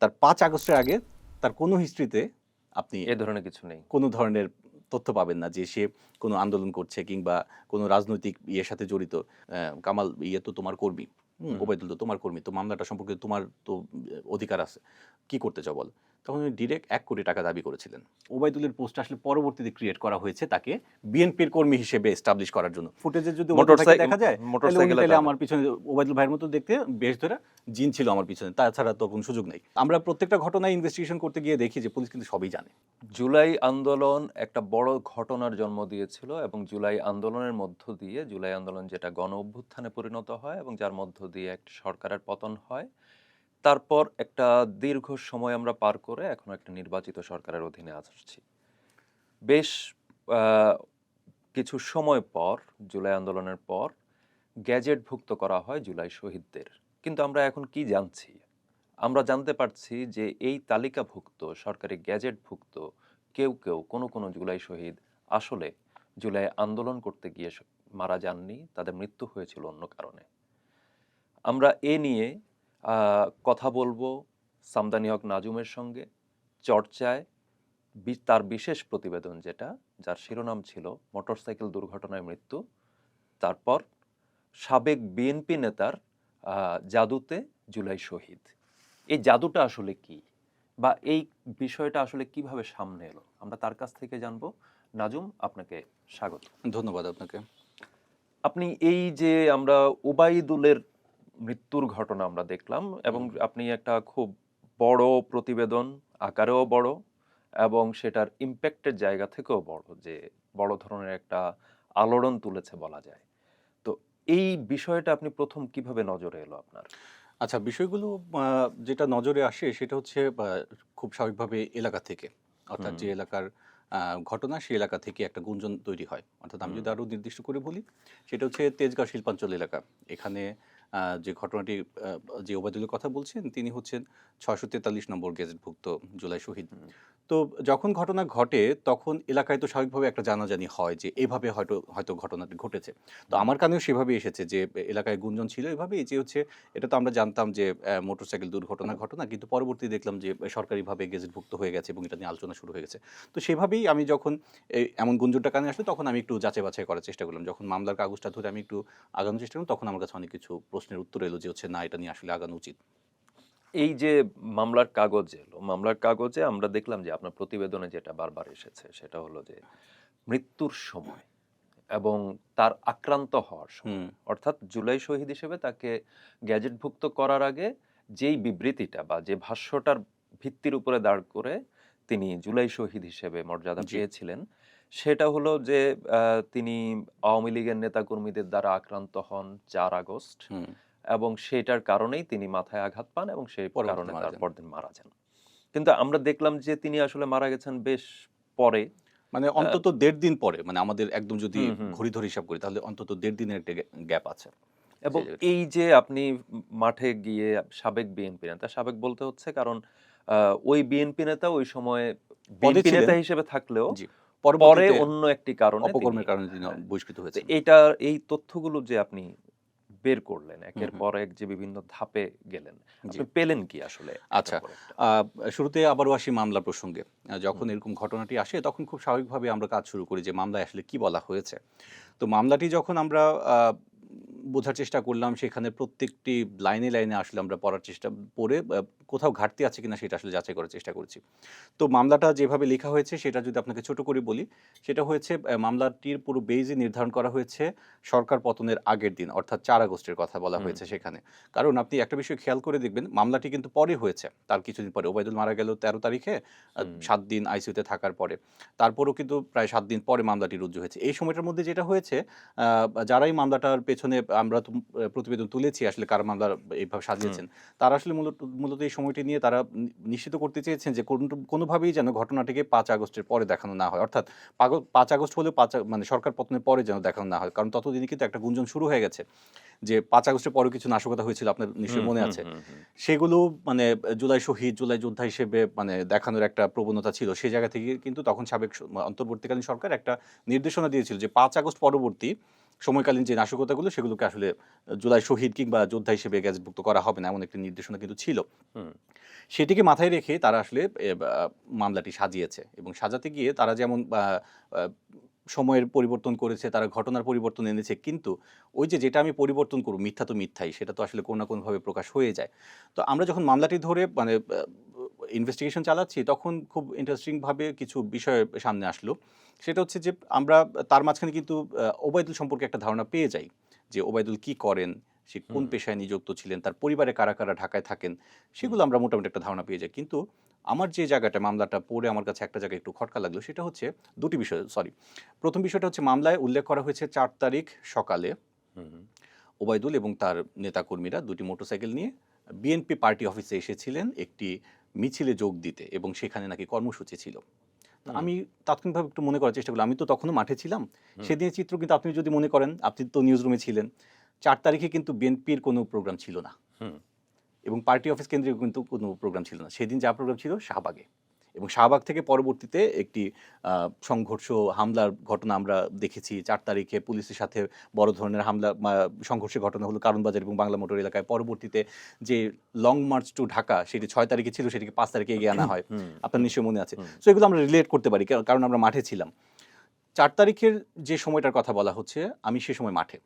তার ৫ আগস্টের আগে তার কোনো হিস্ট্রিতে আপনি এ ধরনের কিছু নেই। কোনো ধরনের তথ্য পাবেন না যে সে কোনো আন্দোলন করছে কিংবা কোনো রাজনৈতিক ইয়ের সাথে জড়িত। কামাল ইয়ে তো তোমার কর্মী, ওবায়দুল তো তোমার কর্মী, তো মামলাটা সম্পর্কে তোমার তো অধিকার আছে, কি করতে চাও বলো। তখন উনি ডিরেক্ট ১ কোটি টাকা দাবি করেছিলেন। ওবায়দুলের পোস্ট আসলে পরবর্তীতে ক্রিয়েট করা হয়েছে তাকে বিএনপির কর্মী হিসেবে এস্টাবলিশ করার জন্য। ফুটেজে যদি ওবায়দুল ভাইকে দেখা যায় তাহলে উনি তাহলে আমার পিছনে ওবায়দুল ভাইয়ের মতো দেখতে বেশ ধরে জিন ছিল আমার পিছনে, তাছাড়া তো কোনো সুযোগ নেই। আমরা প্রত্যেকটা ঘটনায় ইনভেস্টিগেশন করতে গিয়ে দেখি যে পুলিশ কিন্তু সবই জানে। জুলাই আন্দোলন একটা বড় ঘটনার জন্ম দিয়েছিল এবং জুলাই আন্দোলনের মধ্য দিয়ে জুলাই আন্দোলন যেটা গণ অভ্যুত্থানে পরিণত হয় এবং যার মধ্য দিয়ে একটা সরকারের পতন হয়, তারপর একটা দীর্ঘ সময় আমরা পার করে এখন একটা নির্বাচিত সরকারের অধীনে আসছি। বেশ কিছু সময় পর, জুলাই আন্দোলনের পর গ্যাজেটভুক্ত করা হয় জুলাই শহীদদের। কিন্তু আমরা এখন কি জানছি? আমরা জানতে পারছি যে এই তালিকাভুক্ত সরকারি গ্যাজেটভুক্ত কেউ কোনো জুলাই শহীদ আসলে জুলাই আন্দোলন করতে গিয়ে মারা যাননি, তাদের মৃত্যু হয়েছিল অন্য কারণে। আমরা এ নিয়ে কথা বলবো সামদানি হক নাজুমের সঙ্গে চর্চায়, তার বিশেষ প্রতিবেদন যেটা, যার শিরোনাম ছিল মোটরসাইকেল দুর্ঘটনায় মৃত্যু, তারপর সাবেক বিএনপি নেতার জাদুতে জুলাই শহীদ। এই জাদুটা আসলে কি, বা এই বিষয়টা আসলে কিভাবে সামনে এলো, আমরা তার কাছ থেকে জানবো। নাজুম, আপনাকে স্বাগত। ধন্যবাদ আপনাকে। আপনি এই যে আমরা ওবায়দুলের মৃত্যুর ঘটনা আমরা দেখলাম এবং আপনি একটা খুব বড় প্রতিবেদন, আকারেও বড় এবং সেটার ইম্প্যাক্টের জায়গা থেকেও বড়, যে বড় ধরনের একটা আলোড়ন তুলেছে বলা যায়। তো এই বিষয়টা আপনি প্রথম কিভাবে নজরে এলো আপনার? আচ্ছা, বিষয়গুলো যেটা নজরে আসে সেটা হচ্ছে খুব স্বাভাবিকভাবে এলাকা থেকে, অর্থাৎ যে এলাকার ঘটনা সেই এলাকা থেকে একটা গুঞ্জন তৈরি হয়। অর্থাৎ আমি যদি আরও নির্দিষ্ট করে বলি, সেটা হচ্ছে তেজগাঁও শিল্পাঞ্চল এলাকা। এখানে যে ঘটনাটি যে ওবায়দুলের কথা বলছেন তিনি হচ্ছেন ৬৪৩ নম্বর গেজেটভুক্ত জুলাই শহীদ। তো যখন ঘটনা ঘটে তখন এলাকায় তো স্বাভাবিকভাবে একটা জানাজানি হয় যে এভাবে হয়তো ঘটনাটি ঘটেছে। তো আমার কানেও সেভাবেই এসেছে যে এলাকায় গুঞ্জন ছিল এভাবেই যে হচ্ছে, এটা তো আমরা জানতাম যে মোটরসাইকেল ঘটনা, কিন্তু পরবর্তী দেখলাম যে সরকারিভাবে গেজেটভুক্ত হয়ে গেছে এবং এটা নিয়ে আলোচনা শুরু হয়ে গেছে। তো সেভাবেই আমি যখন এমন গুঞ্জনটা কানে আসলো তখন আমি একটু যাচাই বাছাই করার চেষ্টা করলাম। যখন মামলার কাগজটা ধরে আমি একটু আগানোর চেষ্টা করলাম তখন আমার কাছে অনেক কিছু প্রশ্নের উত্তর এলো যে হচ্ছে না, এটা নিয়ে আসলে আগানো উচিত। এই যে মামলার কাগজ এলো, মামলার কাগজে আমরা দেখলাম যে আপনার প্রতিবেদনে যেটা বারবার এসেছে সেটা হলো যে মৃত্যুর সময় এবং তার আক্রান্ত হওয়ার সময়, অর্থাৎ জুলাই শহীদ হিসেবে তাকে গ্যাজেটভুক্ত করার আগে যেই বিবৃতিটা বা যে ভাষ্যটার ভিত্তির উপরে দাঁড় করে তিনি জুলাই শহীদ হিসেবে মর্যাদা পেয়েছিলেন, সেটা হলো যে তিনি আওয়ামী লীগের নেতাকর্মীদের দ্বারা আক্রান্ত হন ৪ আগস্ট এবং সেটার কারণেই তিনি মাথায় আঘাত পান এবং সেই কারণে তার পরদিন মারা যান। কিন্তু আমরা দেখলাম যে তিনি আসলে মারা গেছেন বেশ পরে, মানে অন্তত ১.৫ দিন পরে, মানে আমাদের একদম যদি ঘড়ি ধরে হিসাব করি তাহলে অন্তত ১.৫ দিনের একটা গ্যাপ আছে। এবং এই যে আপনি মাঠে গিয়ে সাবেক বিএনপি নেতা, সাবেক বলতে হচ্ছে কারণ ওই বিএনপি নেতা ওই সময়ে বিএনপি নেতা হিসেবে থাকলেও পরে অন্য একটি কারণে অপকর্মের কারণে তিনি বহিষ্কৃত হয়েছেন। এটা এই তথ্যগুলো যে আপনি বের করলেন একের পর এক, যে বিভিন্ন ধাপে গেলেন, আপনি পেলেন কি আসলে? আচ্ছা, শুরুতে আবারও আসি মামলা প্রসঙ্গে। যখন এরকম ঘটনাটি আসে তখন খুব স্বাভাবিকভাবে আমরা কাজ শুরু করি যে মামলায় আসলে কি বলা হয়েছে। তো মামলাটি যখন আমরা বোঝার চেষ্টা করলাম সেখানে প্রত্যেকটি লাইনে লাইনে আসলে আমরা পড়ার চেষ্টা পড়ে কোথাও ঘাটতি আছে কিনা সেটা আসলে যাচাই করার চেষ্টা করেছি। তো মামলাটা যেভাবে লেখা হয়েছে সেটা যদি আপনাকে ছোট করে বলি, সেটা হয়েছে মামলাটির পুরো বেইজই নির্ধারণ করা হয়েছে সরকার পতনের আগের দিন, অর্থাৎ ৪ আগস্টের কথা বলা হয়েছে সেখানে। কারণ আপনি একটা বিষয় খেয়াল করে দেখবেন, মামলাটি কিন্তু পরে হয়েছে, তার কিছুদিন পরে। ওবায়দুল মারা গেল ১৩ তারিখে, ৭ দিন আইসিইউতে থাকার পরে। তারপরও কিন্তু প্রায় ৭ দিন পরে মামলাটি রুজু হয়েছে। এই সময়টার মধ্যে যেটা হয়েছে, যারাই মামলাটার পেছনে আমরা তো প্রতিবেদন তুলেছি আসলে কারা মামলা এইভাবে সাজিয়েছেন, তারা আসলে মূলত এই সময়টি নিয়ে তারা নিশ্চিত করতে চেয়েছেন যে কোনোভাবেই যেন ঘটনাটিকে ৫ আগস্টের পরে দেখানো না হয়। অর্থাৎ ৫ আগস্ট হলেও মানে সরকার পতনের পরে যেন দেখানো না হয়। কারণ ততদিনে কিন্তু একটা গুঞ্জন শুরু হয়ে গেছে যে ৫ আগস্টের পরেও কিছু নাশকতা হয়েছিল, আপনার নিশ্চয়ই মনে আছে। সেগুলো মানে জুলাই শহীদ, জুলাই যোদ্ধা হিসেবে মানে দেখানোর একটা প্রবণতা ছিল। সেই জায়গা থেকে কিন্তু তখন সাবেক অন্তর্বর্তীকালীন সরকার একটা নির্দেশনা দিয়েছিল যে ৫ আগস্ট পরবর্তী সময়কালীন যে নাশকতাগুলো সেগুলোকে আসলে জুলাই শহীদ কিংবা যোদ্ধা হিসেবে গ্যাজেটভুক্ত করা হবে না, এমন একটা নির্দেশনা কিন্তু ছিল। হুম, সেটিকে মাথায় রেখে তারা আসলে মামলাটি সাজিয়েছে এবং সাজাতে গিয়ে তারা যেমন আ সময়ের পরিবর্তন করেছে, তারা ঘটনার পরিবর্তন এনেছে। কিন্তু ওই যে যেটা আমি পরিবর্তন করব, মিথ্যা তো মিথ্যাই, সেটা তো আসলে কোনো না কোনোভাবে প্রকাশ হয়ে যায়। তো আমরা যখন মামলাটি ধরে মানে ইনভেস্টিগেশন চালাচ্ছি, তখন খুব ইন্টারেস্টিংভাবে কিছু বিষয় সামনে আসলো। সেটা হচ্ছে যে আমরা তার মাঝখানে কিন্তু ওবায়দুল সম্পর্কে একটা ধারণা পেয়ে যাই যে ওবায়দুল কি করেন, সে কোন হুম, পেশায় নিযুক্ত ছিলেন, তার পরিবারে কারা, কারা ঢাকায় থাকেন, হুম, সেগুলো আমরা মোটামুটি একটা ধারণা পেয়ে যাই। কিন্তু আমার যে জায়গাটা মামলাটা পড়ে আমার কাছে একটা জায়গায় একটু খটকা লাগলো, সেটা হচ্ছে ২ টি বিষয়, সরি। ১ম বিষয়টা হচ্ছে মামলায় উল্লেখ করা হয়েছে ৪ তারিখ সকালে হুম, হুম, ওবায়দুল এবং তার নেতাকর্মীরা ২টি মোটরসাইকেল নিয়ে বিএনপি পার্টি অফিসে এসেছিলেন একটি মিছিলে যোগ দিতে এবং সেখানে নাকি কর্মসূচি ছিল। তো হুম, আমি তাৎক্ষণিকভাবে একটু মনে করার চেষ্টা করলাম। আমি তো তখনও মাঠে ছিলাম। হুম, সেদিনের চিত্র কিন্তু আপনি যদি মনে করেন, আপনি তো নিউজ রুমে ছিলেন। ৪ তারিখে কিন্তু বিএনপির কোনো প্রোগ্রাম ছিল না হুম, এবং পার্টি অফিস কেন্দ্রে কিন্তু কোনো প্রোগ্রাম ছিল না। সেদিন যা প্রোগ্রাম ছিল শাহবাগে, এবং শাহবাগ থেকে পরবর্তীতে একটি সংঘর্ষ, হামলার ঘটনা আমরা দেখেছি। ৪ তারিখে পুলিশের সাথে বড় ধরনের হামলা, সংঘর্ষের ঘটনা হলো কারওয়ান বাজার এবং বাংলা মোটর এলাকায়। পরবর্তীতে যে লং মার্চ টু ঢাকা, সেটি ৬ তারিখে ছিল, সেটিকে ৫ তারিখে এগিয়ে আনা হয়। হুম, আপনার হুম, নিশ্চয়ই মনে আছে। হুম, সো এগুলো আমরা রিলেট করতে পারি কারণ আমরা মাঠে ছিলাম। ৪ তারিখের যে সময়টার কথা বলা হচ্ছে, আমি সে সময় মাঠে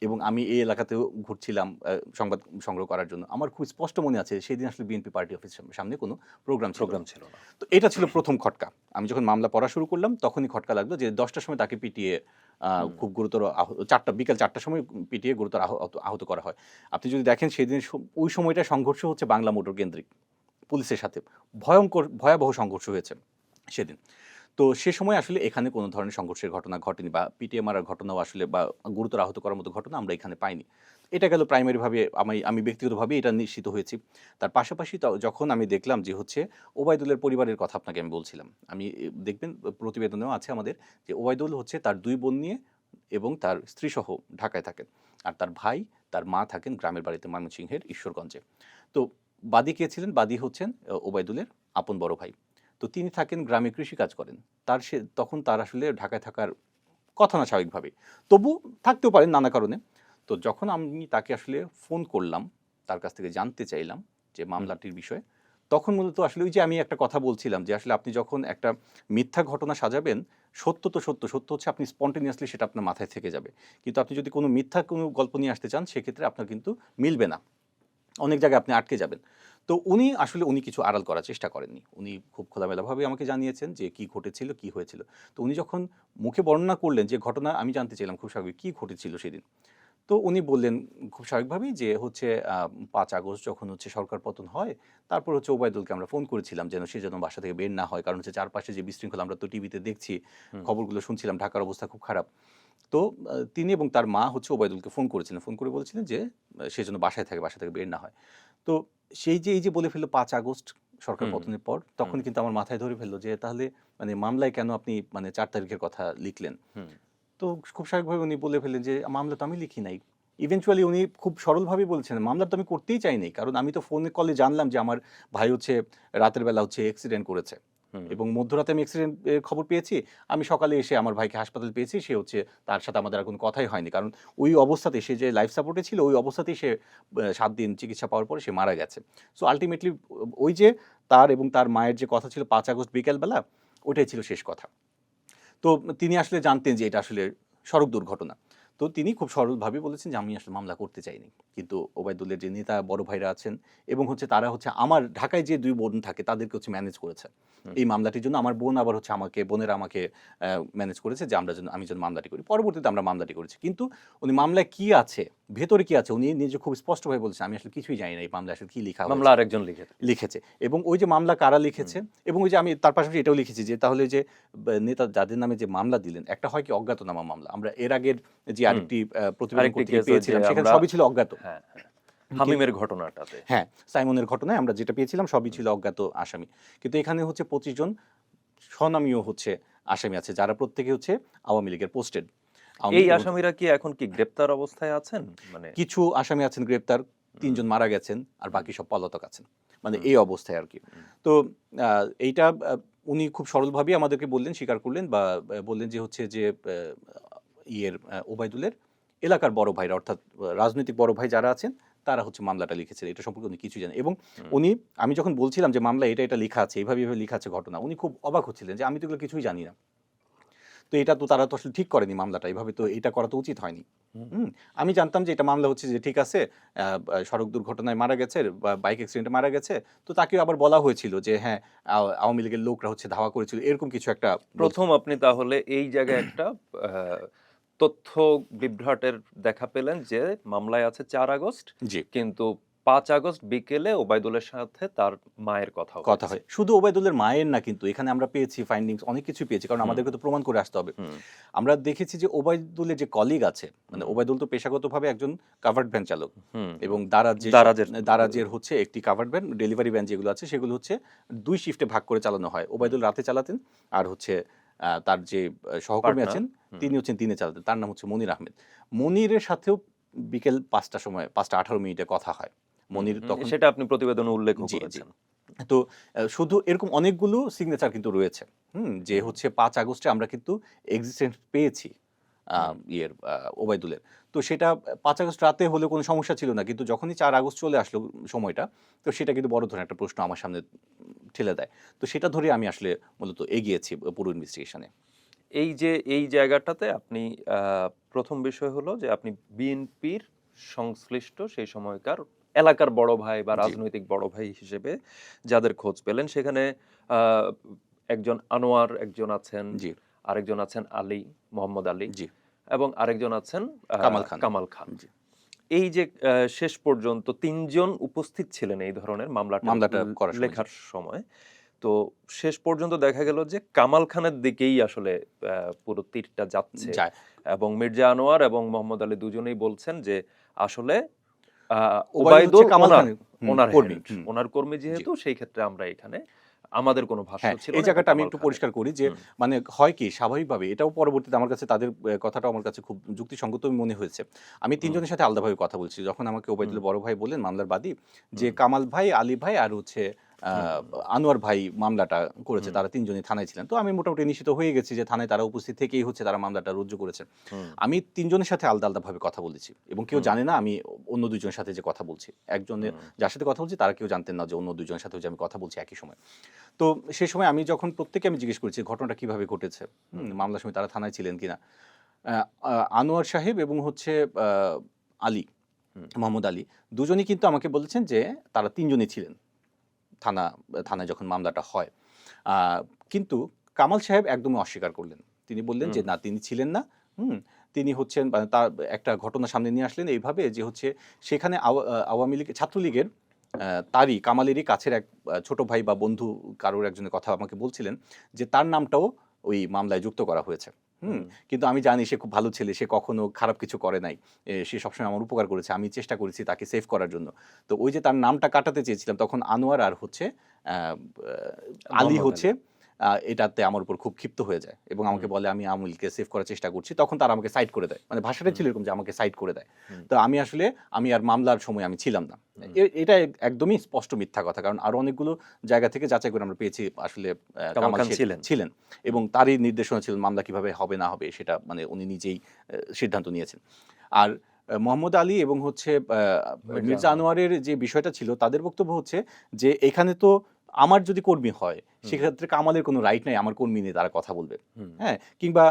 এবং আমি এই এলাকাতেও ঘুরছিলাম সংবাদ সংগ্রহ করার জন্য। আমার খুব স্পষ্ট মনে আছে সেদিন আসলে বিএনপি পার্টি অফিসের সামনে কোনো প্রোগ্রাম ছিল না। প্রোগ্রাম ছিল না। তো এটা ছিল ১ম খটকা। আমি যখন মামলা পড়া শুরু করলাম তখনই খটকা লাগলো যে ১০ টার সময় তাকে পিটিয়ে হুম, খুব গুরুতর ৪টা বিকাল ৪ টার সময় পিটিয়ে গুরুতর আহত করা হয়। আপনি যদি দেখেন সেদিন ওই সময়টা সংঘর্ষ হচ্ছে বাংলা মোটর কেন্দ্রিক পুলিশের সাথে। ভয়াবহ সংঘর্ষ হয়েছে সেদিন। তো সে সময় আসলে এখানে কোনো ধরনের সংঘর্ষের ঘটনা ঘটেনি বা পিটিএ মারার ঘটনাও আসলে বা গুরুতর আহত করার মতো ঘটনা আমরা এখানে পাইনি। এটা গেল প্রাইমারিভাবে আমি ব্যক্তিগতভাবে এটা নিশ্চিত হয়েছি। তার পাশাপাশি যখন আমি দেখলাম যে হচ্ছে ওবায়দুলের পরিবারের কথা আপনাকে আমি বলছিলাম। আমি দেখবেন প্রতিবেদনেও আছে আমাদের যে ওবায়দুল হচ্ছে তার ২ বোন নিয়ে এবং তার স্ত্রীসহ ঢাকায় থাকেন। আর তার ভাই, তার মা থাকেন গ্রামের বাড়িতে ময়মনসিংহের ঈশ্বরগঞ্জে। তো বাদী কে ছিলেন? বাদী হচ্ছেন ওবায়দুলের আপন বড় ভাই। তো তিনি থাকেন গ্রামে, কৃষিকাজ করেন। তখন তার আসলে ঢাকায় থাকার কথা না স্বাভাবিকভাবেই। তবু থাকতেও পারেন নানা কারণে। তো যখন আমি তাকে আসলে ফোন করলাম, তার কাছ থেকে জানতে চাইলাম যে হুম, মামলাটির বিষয়ে, তখন মূলত আসলে ওই যে আমি একটা কথা বলছিলাম যে আসলে আপনি যখন একটা মিথ্যা ঘটনা সাজাবেন, সত্য তো সত্য। সত্য হচ্ছে আপনি স্পন্টেনিয়াসলি সেটা আপনার মাথায় থেকে যাবে। কিন্তু আপনি যদি কোনো মিথ্যা কোনো গল্প নিয়ে আসতে চান, সেক্ষেত্রে আপনার কিন্তু মিলবে না। অনেক জায়গায় আপনি আটকে যাবেন। তো উনি কিছু আড়াল করার চেষ্টা করেননি। উনি খুব খোলামেলাভাবে আমাকে জানিয়েছেন যে কি ঘটেছিল, কি হয়েছিল। তো উনি যখন মুখে বর্ণনা করলেন যে ঘটনা, আমি জানতে চাইলাম খুব স্বাভাবিক কি ঘটেছিল সেদিন। তো উনি বললেন খুব স্বাভাবিকভাবেই যে হচ্ছে ৫ আগস্ট যখন হচ্ছে সরকার পতন হয়, তারপর হচ্ছে ওবায়দুলকে আমরা ফোন করেছিলাম সে যেন বাসা থেকে বের না হয়। কারণ হচ্ছে চারপাশে যে বিশৃঙ্খলা আমরা তো টিভিতে দেখছি, হুম, খবরগুলো শুনছিলাম ঢাকার অবস্থা খুব খারাপ। তো তিনি এবং তার মা হচ্ছে ওবায়দুলকে ফোন করেছিলেন। ফোন করে বলেছিলেন যে সে যেন বাসায় থাকে, বাসা থেকে বের না হয়। তো এই যে বলে ফেলল ৫ আগস্ট সরকার হুম, পতনের পর, হুম, তখন কিন্তু আমার মাথায় ধরে ফেলল যে তাহলে মানে মামলায় কেন আপনি মানে ৪ তারিখের কথা লিখলেন? হুম, তো খুব স্বাভাবিকভাবে উনি বলে ফেললেন যে মামলা তো আমি লিখি নাই। ইভেনচুয়ালি উনি খুব সরলভাবেই বলছেন, মামলা তো আমি করতেই চাই নাই। কারণ আমি তো ফোনে কলে জানলাম যে আমার ভাই হচ্ছে রাতের বেলা হচ্ছে অ্যাক্সিডেন্ট করেছে। হুম, এবং মধ্যরাতে আমি অ্যাক্সিডেন্ট এর খবর পেয়েছি। আমি সকালে এসে আমার ভাইকে হাসপাতালে পেয়েছি। সে হচ্ছে তার সাথে আমাদের আর কোনো কথাই হয়নি। কারণ ওই অবস্থাতেই সে যে লাইফ সাপোর্ট এ ছিল, ওই অবস্থাতেই সে ৭ দিন চিকিৎসা পাওয়ার পরে সে মারা গেছে। সো আল্টিমেটলি ওই যে তার এবং তার মায়ের যে কথা ছিল ৫ আগস্ট বিকেলবেলা, ওইটাই ছিল শেষ কথা। তো তিনি আসলে জানতেন যে এটা আসলে সড়ক দুর্ঘটনা। তো তিনি খুব সরলভাবে বলেছেন যে, "আমি আসলে মামলা করতে চাইনি।" কিন্তু ওবায়দুলের যে নেতা বড় ভাইরা আছেন এবং হচ্ছে তারা হচ্ছে আমার ঢাকায় যে ২ বোন থাকে তাদেরকে হচ্ছে ম্যানেজ করেছে। হুম, এই মামলাটির জন্য আমার বোন আবার হচ্ছে বোনেরা আমাকে ম্যানেজ করেছে যে আমি যেন মামলাটি করি। পরবর্তীতে আমরা মামলাটি করেছি। কিন্তু উনি মামলায় কি আছে, ভেতরে কি আছে উনি নিজে খুব স্পষ্টভাবে বলেছেন, "আমি আসলে কিছুই জানি না এই মামলায় আসলে কি লিখা মামলা হয়েছে।" আরেকজন লিখেছে। লিখেছে এবং ওই যে মামলা কারা হুম, লিখেছে এবং ওই যে আমি তার পাশাপাশি এটাও লিখেছি যে তাহলে যে নেতা যাদের নামে যে মামলা দিলেন, একটা হয় কি অজ্ঞাতনামা মামলা। আমরা এর আগের যে হুম, আরেকটি প্রতিবেদন আরেকটি করতে গিয়ে কেস ওই যে পেয়েছিলাম সেখানে আমরা সবই ছিল অজ্ঞাত। হ্যাঁ, হ্যাঁ, কিন হামিমের ঘটনাটাতে। হ্যাঁ, সাইমনের ঘটনায় আমরা যেটা পেয়েছিলাম সবই হুম, ছিল অজ্ঞাত আসামি। কিন্তু এখানে হচ্ছে ২৫ জন স্বনামীয় হচ্ছে আসামি আছে যারা প্রত্যেকে হচ্ছে আওয়ামী লীগের পোস্টেড। এই এবং আসামিরা কি এখন কি গ্রেপ্তার অবস্থায় আছেন? মানে কিছু আসামি আছেন গ্রেপ্তার, ৩ হুম, জন মারা গেছেন, আর হুম, বাকি সব পলাতক আছেন। মানে হুম, এই অবস্থায় আরকি। হুম, তো আ এইটা উনি খুব সরলভাবেই আমাদেরকে বললেন, স্বীকার করলেন বা বললেন যে হচ্ছে যে ওবায়দুলের এলাকার বড় ভাইরা অর্থাৎ রাজনৈতিক বড় ভাই যারা আছেন তারা হচ্ছে মামলাটা লিখেছেন, এটা সম্পর্কে উনি কিছু জানেন। এবং উনি, আমি যখন বলছিলাম যে মামলা এটা এটা লেখা আছে, এইভাবে এইভাবে লেখা আছে ঘটনা, উনি খুব অবাক হচ্ছিলেন যে আমি তো এগুলো কিছুই জানি না। তো এটা তো তারা তো আসলে ঠিক করেনি মামলাটা, এভাবে তো এটা করা তো উচিত হয়নি। আমি জানতাম যে এটা মামলা হচ্ছে যে ঠিক আছে, সড়ক দুর্ঘটনায় মারা গেছে বা বাইক অ্যাক্সিডেন্টে মারা গেছে, তো তাকেও আবার বলা হয়েছিল যে হ্যাঁ আওয়ামী লীগের লোকরা হচ্ছে ধাওয়া করেছিল, এরকম কিছু একটা প্রথম আপনি তাহলে এই জায়গায় একটা আহ, তথ্য বিভ্রাটের দেখা পেলেন যে মামলায় আছে ৪ আগস্ট, জি কিন্তু ৫ আগস্ট বিকেলে ওবায়দুলের সাথে তার মায়ের কথা কথা হয়েছে। হয়। শুধু ওবায়দুলের মায়ের না, কিন্তু এখানে আমরা পেয়েছি ফাইন্ডিংস অনেক কিছু পেয়েছি, কারণ হুম, আমাদেরকে তো প্রমাণ করে আসতে হবে। হুম, আমরা দেখেছি যে ওবায়দুলের যে কলিগ আছে, মানে ওবায়দুল তো পেশাগতভাবে একজন কাভার্ড ভ্যান চালক, হুম, এবং হুম। দারাজের দারাজের দারাজের হচ্ছে একটি কাভার্ড ভ্যান, ডেলিভারি ভ্যান যেগুলো আছে সেগুলো হচ্ছে ২ শিফটে ভাগ করে চালানো হয়। ওবায়দুল রাতে চালাতেন, আর হচ্ছে তার যে সহকর্মী পার্টনার। আছেন তিনি হচ্ছেন দিনে চালাতেন, তার নাম হচ্ছে মনির আহমেদ। মনিরের সাথেও বিকেল ৫টার সময় ৫টা ১৮ মিনিটে কথা হয়। মনির তখন, সেটা আপনি প্রতিবেদনে উল্লেখ জি জি, করেছেন। তো শুধু এরকম অনেকগুলো সিগনেচার কিন্তু রয়েছে, যে হচ্ছে ৫ আগস্টে আমরা কিন্তু এক্সিস্টেন্স পেয়েছি ইয়ের ওবায়দুলের। তো সেটা ৫ আগস্ট রাতে হলেও কোনো সমস্যা ছিল না, কিন্তু যখনই ৪ আগস্ট চলে আসলো সময়টা, তো সেটা কিন্তু বড় ধরনের একটা প্রশ্ন আমার সামনে ঠেলে দেয়। তো সেটা ধরে আমি আসলে মূলত এগিয়েছি পুরো ইনভেস্টিগেশনে। এই যে এই জায়গাটাতে আপনি প্রথম বিষয় হলো যে আপনি বিএনপির সংশ্লিষ্ট সেই সময়কার এলাকার বড় ভাই বা জি রাজনৈতিক বড় ভাই হিসেবে যাদের খোঁজ পেলেন সেখানে আহ, একজন আনোয়ার একজন আছেন, জি আরেকজন আছেন আলী, মোহাম্মদ আলী, জি এবং আরেকজন আছেন কামাল খান। কামাল খান। জি, এই যে শেষ পর্যন্ত ৩ জন উপস্থিত ছিলেন এই ধরনের মামলাটা মামলাটা করার সময়। জি লেখার সময়। তো শেষ পর্যন্ত দেখা গেল যে কামাল খানের দিকেই আসলে পুরো তীরটা যাচ্ছে, যায়। এবং মির্জা আনোয়ার এবং মোহাম্মদ আলী দুজনেই বলছেন যে আসলে ওবায়দুল হচ্ছে ওবায়দুল কামাল ওনার খানের ওনার কর্মী। হ্যান্ড, ওনার কর্মী জি। যেহেতু, সেই ক্ষেত্রে আমরা এখানে আমাদের কোনো ভাষ্য হ্যাঁ, ছিল এই না, এটা জায়গাটা আমি কামাল একটু খানের। পরিষ্কার করি যে হুম, মানে হয় কি স্বাভাবিকভাবে, এটাও পরবর্তীতে আমার কাছে তাদের কথাটাও আমার কাছে খুব যুক্তিসঙ্গত মনে হয়েছে। আমি ৩ হুম, জনের সাথে আলাদাভাবে কথা বলছি। যখন আমাকে হুম, ওবায়দুলের বড় ভাই বললেন মামলার বাদী যে হুম, কামাল ভাই, আলী ভাই আর হচ্ছে আ হুম, আনোয়ার ভাই মামলাটা করেছে। হুম, তারা ৩ জনই থানায় ছিলেন। তো আমি মোটামুটি নিশ্চিত হয়ে গেছি যে থানায় তারা উপস্থিত থেকেই হচ্ছে তারা মামলাটা রুজু করেছেন। হুম, আমি ৩ জনের সাথে আলাদাভাবে কথা বলেছি, এবং কেউ হুম, জানে না আমি অন্য ২ জনের সাথে যে কথা বলছি। একজনের হুম, যার সাথে কথা বলছি তারা কেউ জানতেন না যে অন্য ২ জনের সাথেও যে আমি কথা বলছি একই সময়। তো সে সময় আমি যখন প্রত্যেককে আমি জিজ্ঞেস করেছি ঘটনাটা কিভাবে ঘটেছে, মামলার সময় তারা থানায় ছিলেন কিনা। আ আ আনোয়ার সাহেব এবং হচ্ছে আ আলী, হুম, মোহাম্মদ আলী দুজনই কিন্তু আমাকে বলেছেন যে তারা ৩ জনই ছিলেন থানায় যখন মামলাটা হয়। আ কিন্তু কামাল সাহেব একদমই অস্বীকার করলেন। তিনি বললেন যে হুম, না, তিনি ছিলেন না। হুম? তিনি হচ্ছেন তার একটা ঘটনা সামনে নিয়ে আসলেন এইভাবে যে হচ্ছে সেখানে আওয়ামী লীগ ছাত্রলীগের তারই কামালেরই কাছের এক ছোট ভাই বা বন্ধু কারোর একজনের কথা আমাকে বলছিলেন যে তার নামটাও ওই মামলায় যুক্ত করা হয়েছে। হুম? হুম, কিন্তু আমি জানি সে খুব ভালো ছেলে। সে কখনো খারাপ কিছু করে নাই। সে সবসময় আমার উপকার করেছে। আমি চেষ্টা করেছি তাকে সেভ করার জন্য। তো ওই যে তার নামটা কাটাতে চেয়েছিলাম, তখন আনোয়ার আর হচ্ছে আ আলী মোহাম্মদ হচ্ছে আলী। এটাতে আমার উপর খুব ক্ষিপ্ত হয়ে যায় এবং আমাকে হুম, বলে আমি আওয়ামী লীগকে সেভ করার চেষ্টা করছি। তখন তারা আমাকে সাইড করে দেয়। মানে ভাষাটা হুম, ছিল এরকম যে আমাকে সাইড করে দেয়। হুম, তো আমি আর মামলার সময় আমি ছিলাম না। হুম, এটা একদমই স্পষ্ট মিথ্যা কথা। কারণ আরো অনেকগুলো জায়গা থেকে যাচাই করে আমরা পেয়েছি আসলে কামাল কামাল খান শেখ ছিলেন। ছিলেন, এবং তারই নির্দেশনা ছিল মামলা কিভাবে হবে না হবে সেটা মানে উনি নিজেই সিদ্ধান্ত নিয়েছেন। আর মোহাম্মদ আলী এবং হচ্ছে মির্জা মির্জা আনোয়ার। আনোয়ারের যে বিষয়টা ছিল তাদের বক্তব্য হচ্ছে যে এখানে তো আমার যদি কর্মী হয় হুম, সেক্ষেত্রে কামালের কোনো রাইট নাই আমার কর্মী নিয়ে তারা কথা বলবে। হুম, হ্যাঁ? কিংবা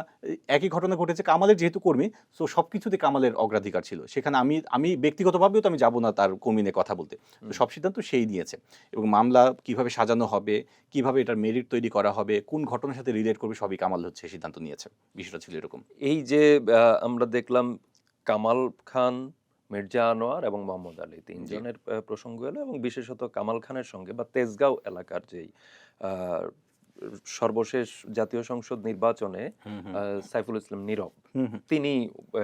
একই ঘটনা ঘটেছে, কামালের যেহেতু কর্মী, সো সবকিছুতে কামালের অগ্রাধিকার ছিল। সেখানে আমি ব্যক্তিগতভাবেও তো আমি যাব না তার কর্মী নিয়ে কথা বলতে। তো হুম। সব সিদ্ধান্ত সেই নিয়েছে। এবং মামলা কিভাবে সাজানো হবে, কিভাবে এটার মেরিট তৈরি করা হবে, কোন ঘটনার সাথে রিলেট করবে সবই কামাল হচ্ছে সিদ্ধান্ত নিয়েছে। বিষয়টা ছিল এরকম। এই যে আমরা দেখলাম কামাল খান, মির্জা আনোয়ার এবং মোহাম্মদ আলী ৩ জি। জনের প্রসঙ্গ এলো, এবং বিশেষত কামাল খানের সঙ্গে বা তেজগাঁও এলাকার যেই আ সর্বশেষ জাতীয় সংসদ নির্বাচনে হুম, হুম। আ সাইফুল ইসলাম নীরব, হুম, হুম। তিনি আ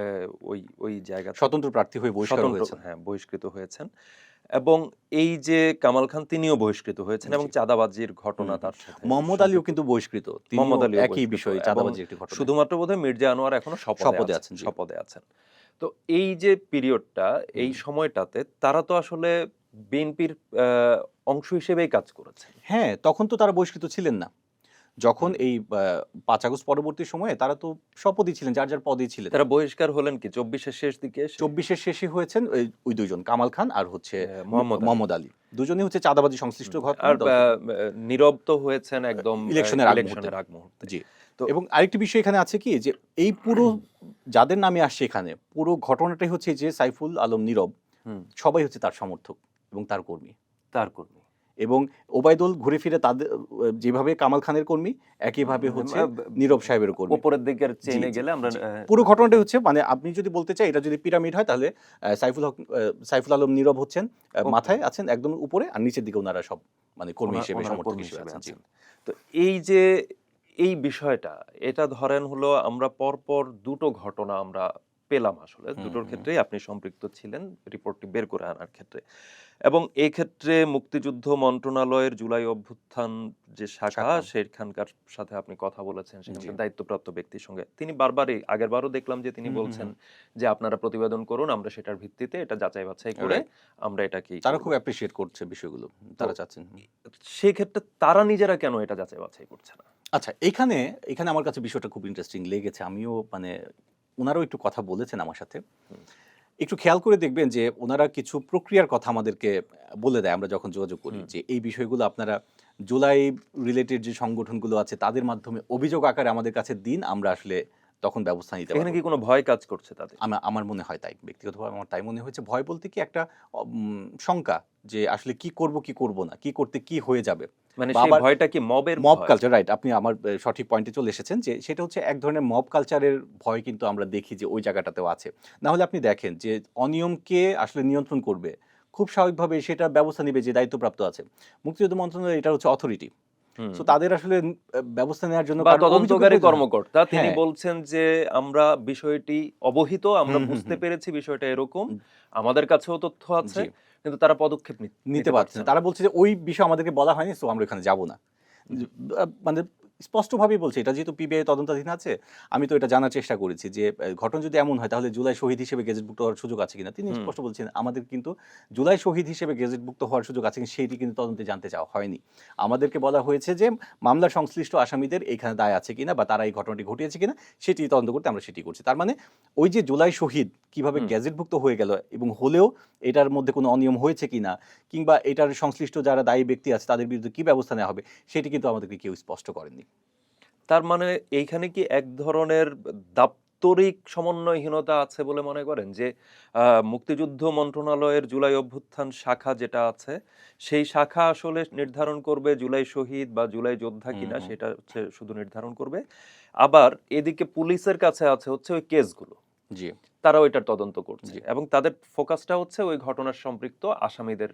ওই জায়গা থেকে স্বতন্ত্র প্রার্থী হয়ে বহিষ্কারও স্বতন্ত্র, হয়েছেন। হ্যাঁ, বহিষ্কৃত হয়েছেন। এবং এই যে কামাল খান তিনিও বহিষ্কৃত হয়েছেন, এবং জি। চাঁদাবাজির হুম, ঘটনা হুম। তার সাথে মোহাম্মদ আলীও সম্পৃক্ত। কিন্তু বহিষ্কৃত। তিনিও মোহাম্মদ আলীও একই বহিষ্কৃত, বিষয়ে এবং চাঁদাবাজির একটি ঘটনায় শুধুমাত্র বোধহয় মির্জা আনোয়ার এখনো শপথে আছেন। জি। শপথে আছেন। তো এই যে পিরিয়ডটা, এই হুম। সময়টাতে তারা তো আসলে বিএনপির অংশ হিসেবেই কাজ করেছেন। হ্যাঁ, তখন তো তারা বহিষ্কৃত ছিলেন না। যখন হুম। এই ৫ আগস্ট পরবর্তী সময়ে তারা তো শপথই ছিলেন, যার যার পদেই ছিলেন। তারা বহিষ্কার হলেন কি ২৪ এর শেষ দিকে এসে? ২৪ এর শেষে হয়েছেন ওই ২ জন, কামাল খান আর হচ্ছে মোহাম্মদ আলী। মোহাম্মদ আলী। দুজনেই হচ্ছে চাঁদাবাজি সংশ্লিষ্ট হুম। আর ঘটনায় দল থেকে নীরব তো হয়েছেন একদম ইলেকশনের আগ মুহূর্তে। ইলেকশনের আগ মুহূর্তে। জি। তো এবং আরেকটি বিষয় এখানে আছে কি যে এই পুরো যাদের নামে আসছে এখানে, পুরো ঘটনাটাই হচ্ছে যে সাইফুল আলম নীরব হুম, সবাই হচ্ছে তার সমর্থক এবং তার কর্মী। তার কর্মী। এবং ওবায়দুল ঘুরে ফিরে তাদের যেভাবে কামাল খানের কর্মী একইভাবে হচ্ছে নীরব সাহেবের কর্মী। উপরের দিকের জি, চেইনে জি, গেলে আমরা জি। পুরো ঘটনাটাই হচ্ছে মানে আপনি যদি বলতে চাই এটা যদি পিরামিড হয় তাহলে সাইফুল আলম নীরব হচ্ছেন মাথায় আছেন একদম উপরে, আর নিচের দিকে ওনারা সব মানে কর্মী হিসেবে ওনারা সমর্থক কর্মী হিসেবে হিসেবে আছেন। জি। আছেন। তো এই যে এই বিষয়টা, এটা ধরেন হলো আমরা পরপর দুটো ঘটনা আমরা পেলাম আসলে। হুম, দুটোর হুম। ক্ষেত্রেই আপনি সম্পৃক্ত ছিলেন রিপোর্টটি বের করে আনার ক্ষেত্রে। এবং এই ক্ষেত্রে মুক্তিযুদ্ধ মন্ত্রণালয়ের জুলাই অভ্যুত্থান যে শাখা, শাখা। সেখানকার সাথে আপনি কথা বলেছেন, জি। সেখানকার দায়িত্বপ্রাপ্ত ব্যক্তির সঙ্গে। তিনি বারবারই আগেরবারও দেখলাম যে তিনি হুম, হুম, বলছেন হুম। যে, "আপনারা প্রতিবেদন করুন, আমরা সেটার ভিত্তিতে এটা যাচাই-বাছাই করে রাইট। আমরা এটাকেই তারা করব।" খুব অ্যাপ্রিশিয়েট করছে বিষয়গুলো। তো তারা চাচ্ছেন। সেক্ষেত্রে তারা নিজেরা কেন এটা যাচাই-বাছাই করছে না? আচ্ছা, এখানে আমার কাছে বিষয়টা খুব ইন্টারেস্টিং লেগেছে। আমিও মানে উনারাও একটু কথা বলেছেন আমার সাথে। হুম, একটু খেয়াল করে দেখবেন যে উনারা কিছু প্রক্রিয়ার কথা আমাদেরকে বলে দেয় আমরা যখন যোগাযোগ করি হুম। যে এই বিষয়গুলো আপনারা জুলাই রিলেটেড যে সংগঠনগুলো আছে তাদের মাধ্যমে অভিযোগ আকারে আমাদের কাছে দিন, আমরা আসলে তখন ব্যবস্থা নিতে এখানে পারব। কি কোনো ভয় কাজ করছে তাদের? আমার মনে হয় তাই। ব্যক্তিগতভাবে আমার তাই মনে হয়েছে। ভয় বলতে কি একটা শঙ্কা যে আসলে কি করব, কি করব না। কি করতে কি হয়ে যাবে। মানে বা সেই আবার ভয়টা কি মবের মব ভয়? কালচার, রাইট, আপনি আমার সঠিক পয়েন্টে চলে এসেছেন যে সেটা হচ্ছে এক ধরনের মব কালচারের ভয় কিন্তু আমরা দেখি যে ওই জায়গাটাতেও আছে। না হলে আপনি দেখেন যে অনিয়মকে আসলে নিয়ন্ত্রণ করবে, খুব স্বাভাবিকভাবে সেটা ব্যবস্থা নিবে যে দায়িত্বপ্রাপ্ত আছে। মুক্তিযুদ্ধ মন্ত্রণালয় এটা হচ্ছে অথরিটি। হুম। সো তাদের আসলে ব্যবস্থা নেওয়ার জন্য বা কারণ অভিযোগের তদন্তকারী প্রয়োজন হয়। কর্মকর্তা তিনি হ্যাঁ। বলছেন যে, "আমরা বিষয়টি অবহিত, আমরা হুম, হুম, বুঝতে হুম। পেরেছি বিষয়টা এরকম। উম আমাদের কাছেও তথ্য আছে।" জি। কিন্তু তারা পদক্ষেপ নিতে নিতে পারছে পারছে না। না। তারা বলছে যে ওই বিষয় আমাদেরকে বলা হয়নি, সো আমরা ওখানে যাব না। হুম, মানে স্পষ্টভাবেই বলছে এটা যেহেতু পিবিআই তদন্তাধীন আছে, আমি তো এটা জানার চেষ্টা করেছি যে ঘটনা যদি এমন হয় তাহলে জুলাই শহীদ হিসেবে গেজেটভুক্ত হওয়ার সুযোগ আছে কিনা। তিনি হুম, স্পষ্ট বলছেন আমাদের কিন্তু জুলাই শহীদ হিসেবে গেজেটভুক্ত হওয়ার সুযোগ আছে কিনা সেইটি কিন্তু তদন্তে জানতে চাওয়া হয়নি। আমাদেরকে বলা হয়েছে যে মামলার সংশ্লিষ্ট আসামিদের এখানে দায় আছে কিনা বা তারা এই ঘটনাটি ঘটিয়েছে কিনা সেটি তদন্ত করতে আমরা সেটি করছি। তার মানে ওই যে জুলাই শহীদ কিভাবে হুম। গেজেটভুক্ত হয়ে গেল এবং হলেও এটার মধ্যে কোনো অনিয়ম হয়েছে কিনা কিংবা এটার সংশ্লিষ্ট যারা দায়ী ব্যক্তি আছে তাদের বিরুদ্ধে কি ব্যবস্থা নেওয়া হবে সেটি কিন্তু আমাদেরকে কেউ স্পষ্ট করেননি। তার মানে এইখানে কি এক ধরনের দাপ্তরিক সমন্বয়হীনতা আছে বলে মনে করেন? যে মুক্তিযুদ্ধ মন্ত্রণালয়ের জুলাই অভ্যুত্থান শাখা যেটা আছে, সেই শাখা আসলে নির্ধারণ করবে জুলাই শহীদ বা জুলাই যোদ্ধা হুম, কিনা হুম। সেটা হচ্ছে শুধু নির্ধারণ করবে। আবার এদিকে পুলিশের কাছে আছে হচ্ছে ওই কেসগুলো। জি, তারাও এটার তদন্ত করছে জি। এবং তাদের ফোকাসটা হচ্ছে ওই ঘটনার সম্পৃক্ত আসামিদের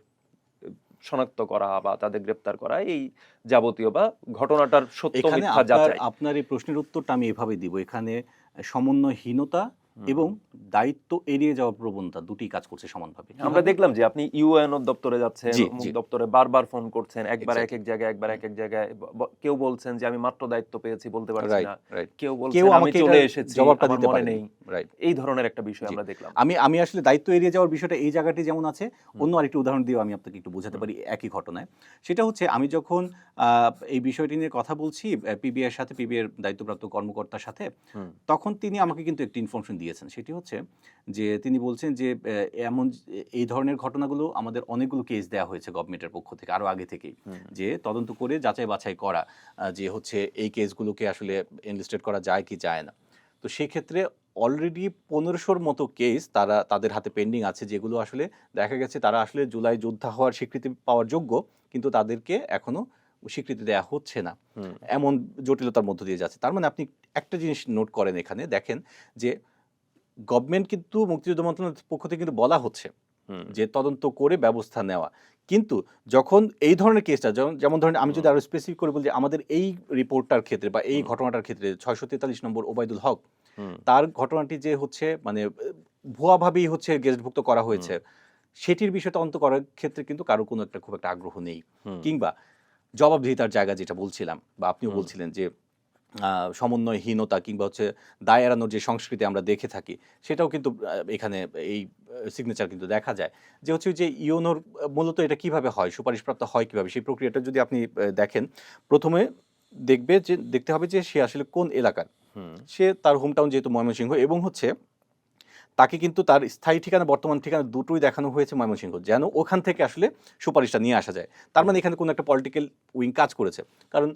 এ শনাক্ত করা বা তাদের গ্রেপ্তার করা এই যাবতীয় বা ঘটনাটার সত্য এখানে মিথ্যা আপনার যাচাই। আপনার এই প্রশ্নের উত্তরটা আমি এভাবে দিব। এখানে সমন্বয়হীনতা হুম। এবং দায়িত্ব এড়িয়ে যাওয়ার প্রবণতা দুটিই কাজ করছে সমানভাবে। আমরা কিভাবে? দেখলাম যে আপনি ইউএনও দপ্তরে যাচ্ছেন, জি, অমুক জি। দপ্তরে বারবার ফোন করছেন। একবার এক্সাক্টলি। একেক জায়গায়, একবার একেক জায়গায়। কেউ বলছেন যে আমি মাত্র দায়িত্ব পেয়েছি বলতে পারছি রাইট, না। রাইট। কেউ কেউ বলছেন আমি আমাকে চলে এটার এসেছি, জবাবটা আমার দিতে মনে পারেনি। নেই। রাইট। এই ধরনের একটা বিষয় জি। আমরা দেখলাম। আমি আসলে দায়িত্ব এড়িয়ে যাওয়ার বিষয়টা এই জায়গাটি যেমন আছে, হুম, অন্য আরেকটি উদাহরণ দিয়েও আমি আপনাকে একটু বোঝাতে হুম, পারি একই ঘটনায়। সেটা হচ্ছে আমি যখন এই বিষয়টি নিয়ে কথা বলছি পিবিআই এর সাথে, পিবিআই এর দায়িত্বপ্রাপ্ত কর্মকর্তার সাথে, হুম, তখন তিনি আমাকে কিন্তু একটি ইনফরমেশন দিয়েছেন। সেটি হচ্ছে যে তিনি বলছেন যে এই ধরনের ঘটনাগুলো আমাদের অনেকগুলো কেস দেয়া হয়েছে গভর্নমেন্টের পক্ষ থেকে আরো আগে থেকেই। হুম, যে তদন্ত করে যাচাই বাছাই করা যে হচ্ছে এই কেসগুলোকে আসলে এনলিস্টেড করা যায় কি যায় না। তো সেক্ষেত্রে অলরেডি ১৫০০'র মতো কেস তাদের হাতে পেন্ডিং আছে যেগুলো আসলে দেখা গেছে তারা আসলে জুলাই যোদ্ধা হওয়ার স্বীকৃতি পাওয়ার যোগ্য, কিন্তু তাদেরকে এখনো স্বীকৃতি দেয়া হচ্ছে না। হুম, এমন জটিলতার মধ্য দিয়ে যাচ্ছে। তার মানে আপনি একটা জিনিস নোট করেন এখানে দেখেন যে গভর্নমেন্ট কিন্তু মুক্তিযুদ্ধ মন্ত্রণালয়ের পক্ষ থেকে কিন্তু বলা হচ্ছে হুম, যে তদন্ত করে ব্যবস্থা নেওয়া। কিন্তু যখন এই ধরনের কেসটা যেমন ধরেন আমি যদি হুম, আরো স্পেসিফিক করে বলি যে আমাদের এই রিপোর্টটার ক্ষেত্রে বা এই হুম, ঘটনাটার ক্ষেত্রে ৬৪৩ নম্বর ওবায়দুল হক, হুম, তার ঘটনাটি যে হচ্ছে মানে ভুয়াভাবেই হচ্ছে গেজেটভুক্ত করা হুম, হয়েছে, সেটির বিষয় তদন্ত করার ক্ষেত্রে কিন্তু কারো কোনো একটা খুব একটা আগ্রহ নেই। হুম, কিংবা জবাবদিহিতার জায়গা যেটা বলছিলাম বা আপনিও হুম, বলছিলেন যে সমন্বয়হীনতা কিংবা হচ্ছে দায় এড়ানোর যে সংস্কৃতি আমরা দেখে থাকি, সেটাও কিন্তু এখানে এই সিগনেচার কিন্তু দেখা যায়। যে হচ্ছে ওই যে ইউনোর মূলত এটা কিভাবে হয়, সুপারিশপ্রাপ্ত হয় কিভাবে? সেই প্রক্রিয়াটা যদি আপনি দেখেন, ১ম এ দেখতে হবে যে সে আসলে কোন এলাকার। হুম সে তার হোম টাউন যেহেতু ময়মনসিংহ, এবং হচ্ছে তাকে কিন্তু তার স্থায়ী ঠিকানা বর্তমান ঠিকানা দুটোই দেখানো হয়েছে ময়মনসিংহ, যেন ওখান থেকে আসলে সুপারিশটা নিয়ে আসা যায়। তার মানে এখানে কোনো একটা পলিটিক্যাল উইং কাজ করেছে। কারণ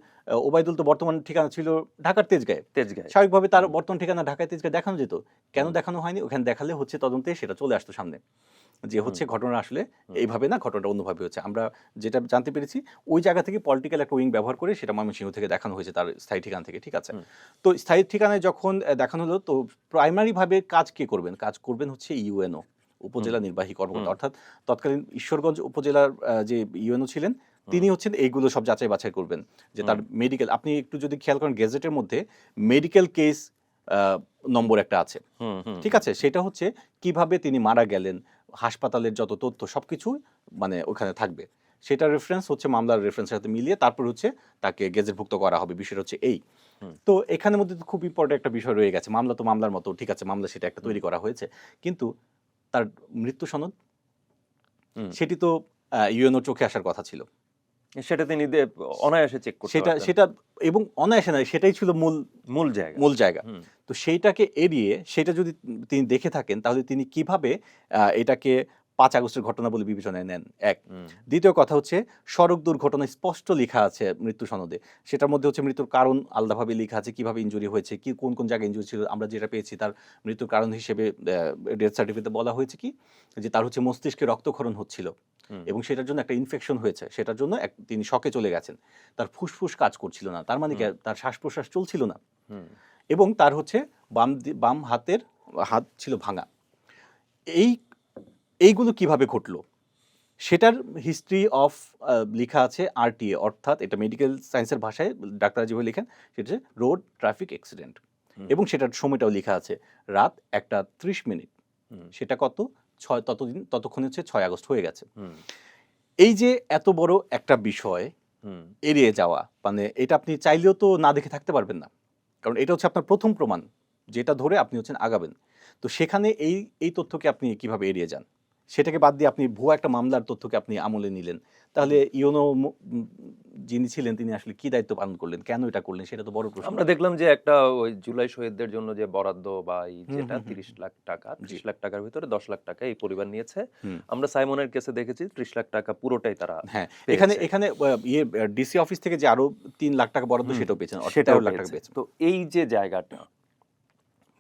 ওবায়দুল তো বর্তমান ঠিকানা ছিল ঢাকার তেজগাঁয়ে, তেজগাঁয়। স্বাভাবিকভাবে তার হুম। বর্তমান ঠিকানা ঢাকায় তেজগাঁয়ে দেখানো যেত। কেন হুম। দেখানো হয়নি? ওখানে দেখালে হচ্ছে তদন্তে সেটা চলে আসতো সামনে, যে হুম। হচ্ছে ঘটনা আসলে হুম। এইভাবে না, ঘটনাটা অন্যভাবে হচ্ছে। আমরা যেটা জানতে পেরেছি, ওই জায়গা থেকে পলিটিক্যাল একটা উইং ব্যবহার করে সেটা ময়মনসিংহ থেকে দেখানো হয়েছে, তার স্থায়ী ঠিকানা থেকে। ঠিক আছে? হুম। তো স্থায়ী ঠিকানায় যখন দেখানো হলো, তো প্রাইমারি ভাবে কাজ কে করবেন? কাজ করবেন হচ্ছে ইউএনও, হুম। উপজেলা নির্বাহী হুম। কর্মকর্তা। অর্থাৎ তৎকালীন ঈশ্বরগঞ্জ উপজেলার যে ইউএনও ছিলেন, তিনি হচ্ছেন এইগুলো সব যাচাই বাছাই করবেন। যে তার হুম। মেডিকেল, আপনি একটু যদি খেয়াল করেন গেজেটের মধ্যে মেডিকেল কেস নম্বর একটা আছে। হুম। হুম। ঠিক আছে? সেটা হচ্ছে কিভাবে তিনি মারা গেলেন, হাসপাতালের যত তথ্য সবকিছু মানে ওখানে থাকবে। সেটার রেফারেন্স হচ্ছে মামলার রেফারেন্সের সাথে মিলিয়ে তারপর হচ্ছে তাকে গেজেটভুক্ত করা হবে। বিষয়টা হচ্ছে এই। হুম। তো এখানের মধ্যে তো খুব ইম্পর্টেন্ট একটা বিষয় রয়ে গেছে। মামলা তো মামলার মতো। ঠিক আছে, মামলা সেটা একটা হুম। তৈরি করা হয়েছে। কিন্তু তার মৃত্যু সনদ, হুম। সেটি তো ইউএনওর চোখে আসার কথা ছিল। সেটা তিনি অনায়াসে চেক করতে সেটা পারতেন। সেটা এবং অনায়াসে নয়, সেটাই ছিল মূল মূল জায়গা। মূল জায়গা। হুম। তো সেইটাকে এড়িয়ে, সেটা যদি তিনি দেখে থাকেন, তাহলে তিনি কিভাবে এটাকে ৫ আগস্টের ঘটনা বলে বিবেচনায় নেন? ১। হুম। দ্বিতীয় কথা হচ্ছে, সড়ক দুর্ঘটনায় স্পষ্ট লিখা আছে মৃত্যু সনদে। সেটার মধ্যে হচ্ছে মৃত্যুর কারণ আলাদাভাবে লিখা আছে, কিভাবে ইনজুরি হয়েছে, কোন জায়গায় ইনজুরি ছিল। আমরা যেটা পেয়েছি, তার মৃত্যুর কারণ হিসেবে ডেথ সার্টিফিকেটে বলা হয়েছে কি? যে তার হচ্ছে মস্তিষ্কে রক্তক্ষরণ হচ্ছিল হুম। এবং সেটার জন্য একটা ইনফেকশন হয়েছে। সেটার জন্য তিনি শকে চলে গেছেন। তার ফুসফুস কাজ করছিল না। তার মানে কি? তার শ্বাস-প্রশ্বাস চলছিল না। হুম। এবং তার হচ্ছে বাম হাতের হাত ছিল ভাঙা। এই এইগুলো কিভাবে ঘটলো? সেটার হিস্ট্রি অফ লিখা আছে আরটিএ, অর্থাৎ এটা মেডিকেল সায়েন্সের ভাষায় ডাক্তাররা যেভাবে লেখেন, সেটা হচ্ছে রোড ট্রাফিক অ্যাক্সিডেন্ট। হুম। এবং সেটার সময়টাও লেখা আছে রাত ১টা ৩০ মিনিট। হুম। সেটা কত? ততক্ষণে হচ্ছে ৬ আগস্ট হয়ে গেছে। হুম। এই যে এত বড় একটা বিষয় হুম। এড়িয়ে যাওয়া, মানে এটা আপনি চাইলেও তো না দেখে থাকতে পারবেন না। কারণ এটা হচ্ছে আপনার ১ম প্রমাণ, যেটা ধরে আপনি হচ্ছেন আগাবেন। তো সেখানে এই তথ্যকে আপনি কিভাবে এড়িয়ে যান? সেটাকে বাদ দিয়ে আপনি ভুয়া একটা মামলার তথ্যকে আপনি আমলে নিলেন। তাহলে ইউনো যিনি ছিলেন, তিনি আসলে কি দায়িত্ব পালন করলেন? কেন এটা করলেন? সেটা তো বড় প্রশ্ন। আমরা দেখলাম যে একটা ওই জুলাই শহীদদের জন্য যে বরাদ্দ বা এই হুম, যেটা হুম, হুম, ৩০ লাখ টাকা, জি। ৩০ লাখ টাকার ভিতরে ১০ লাখ টাকা এই পরিবার নিয়েছে। হুম। আমরা সাইমনের কেসে দেখেছি ৩০ লাখ টাকা পুরোটাই তারা হ্যাঁ, এখানে পেয়েছে। এখানে ডিসি অফিস থেকে যে আরো ৩ লাখ টাকা বরাদ্দ, হুম। সেটাও পেয়েছেন। অর্থাৎ সেটাও ১৩ লাখ টাকা পেয়েছে। পেয়েছেন। তো এই যে জায়গাটা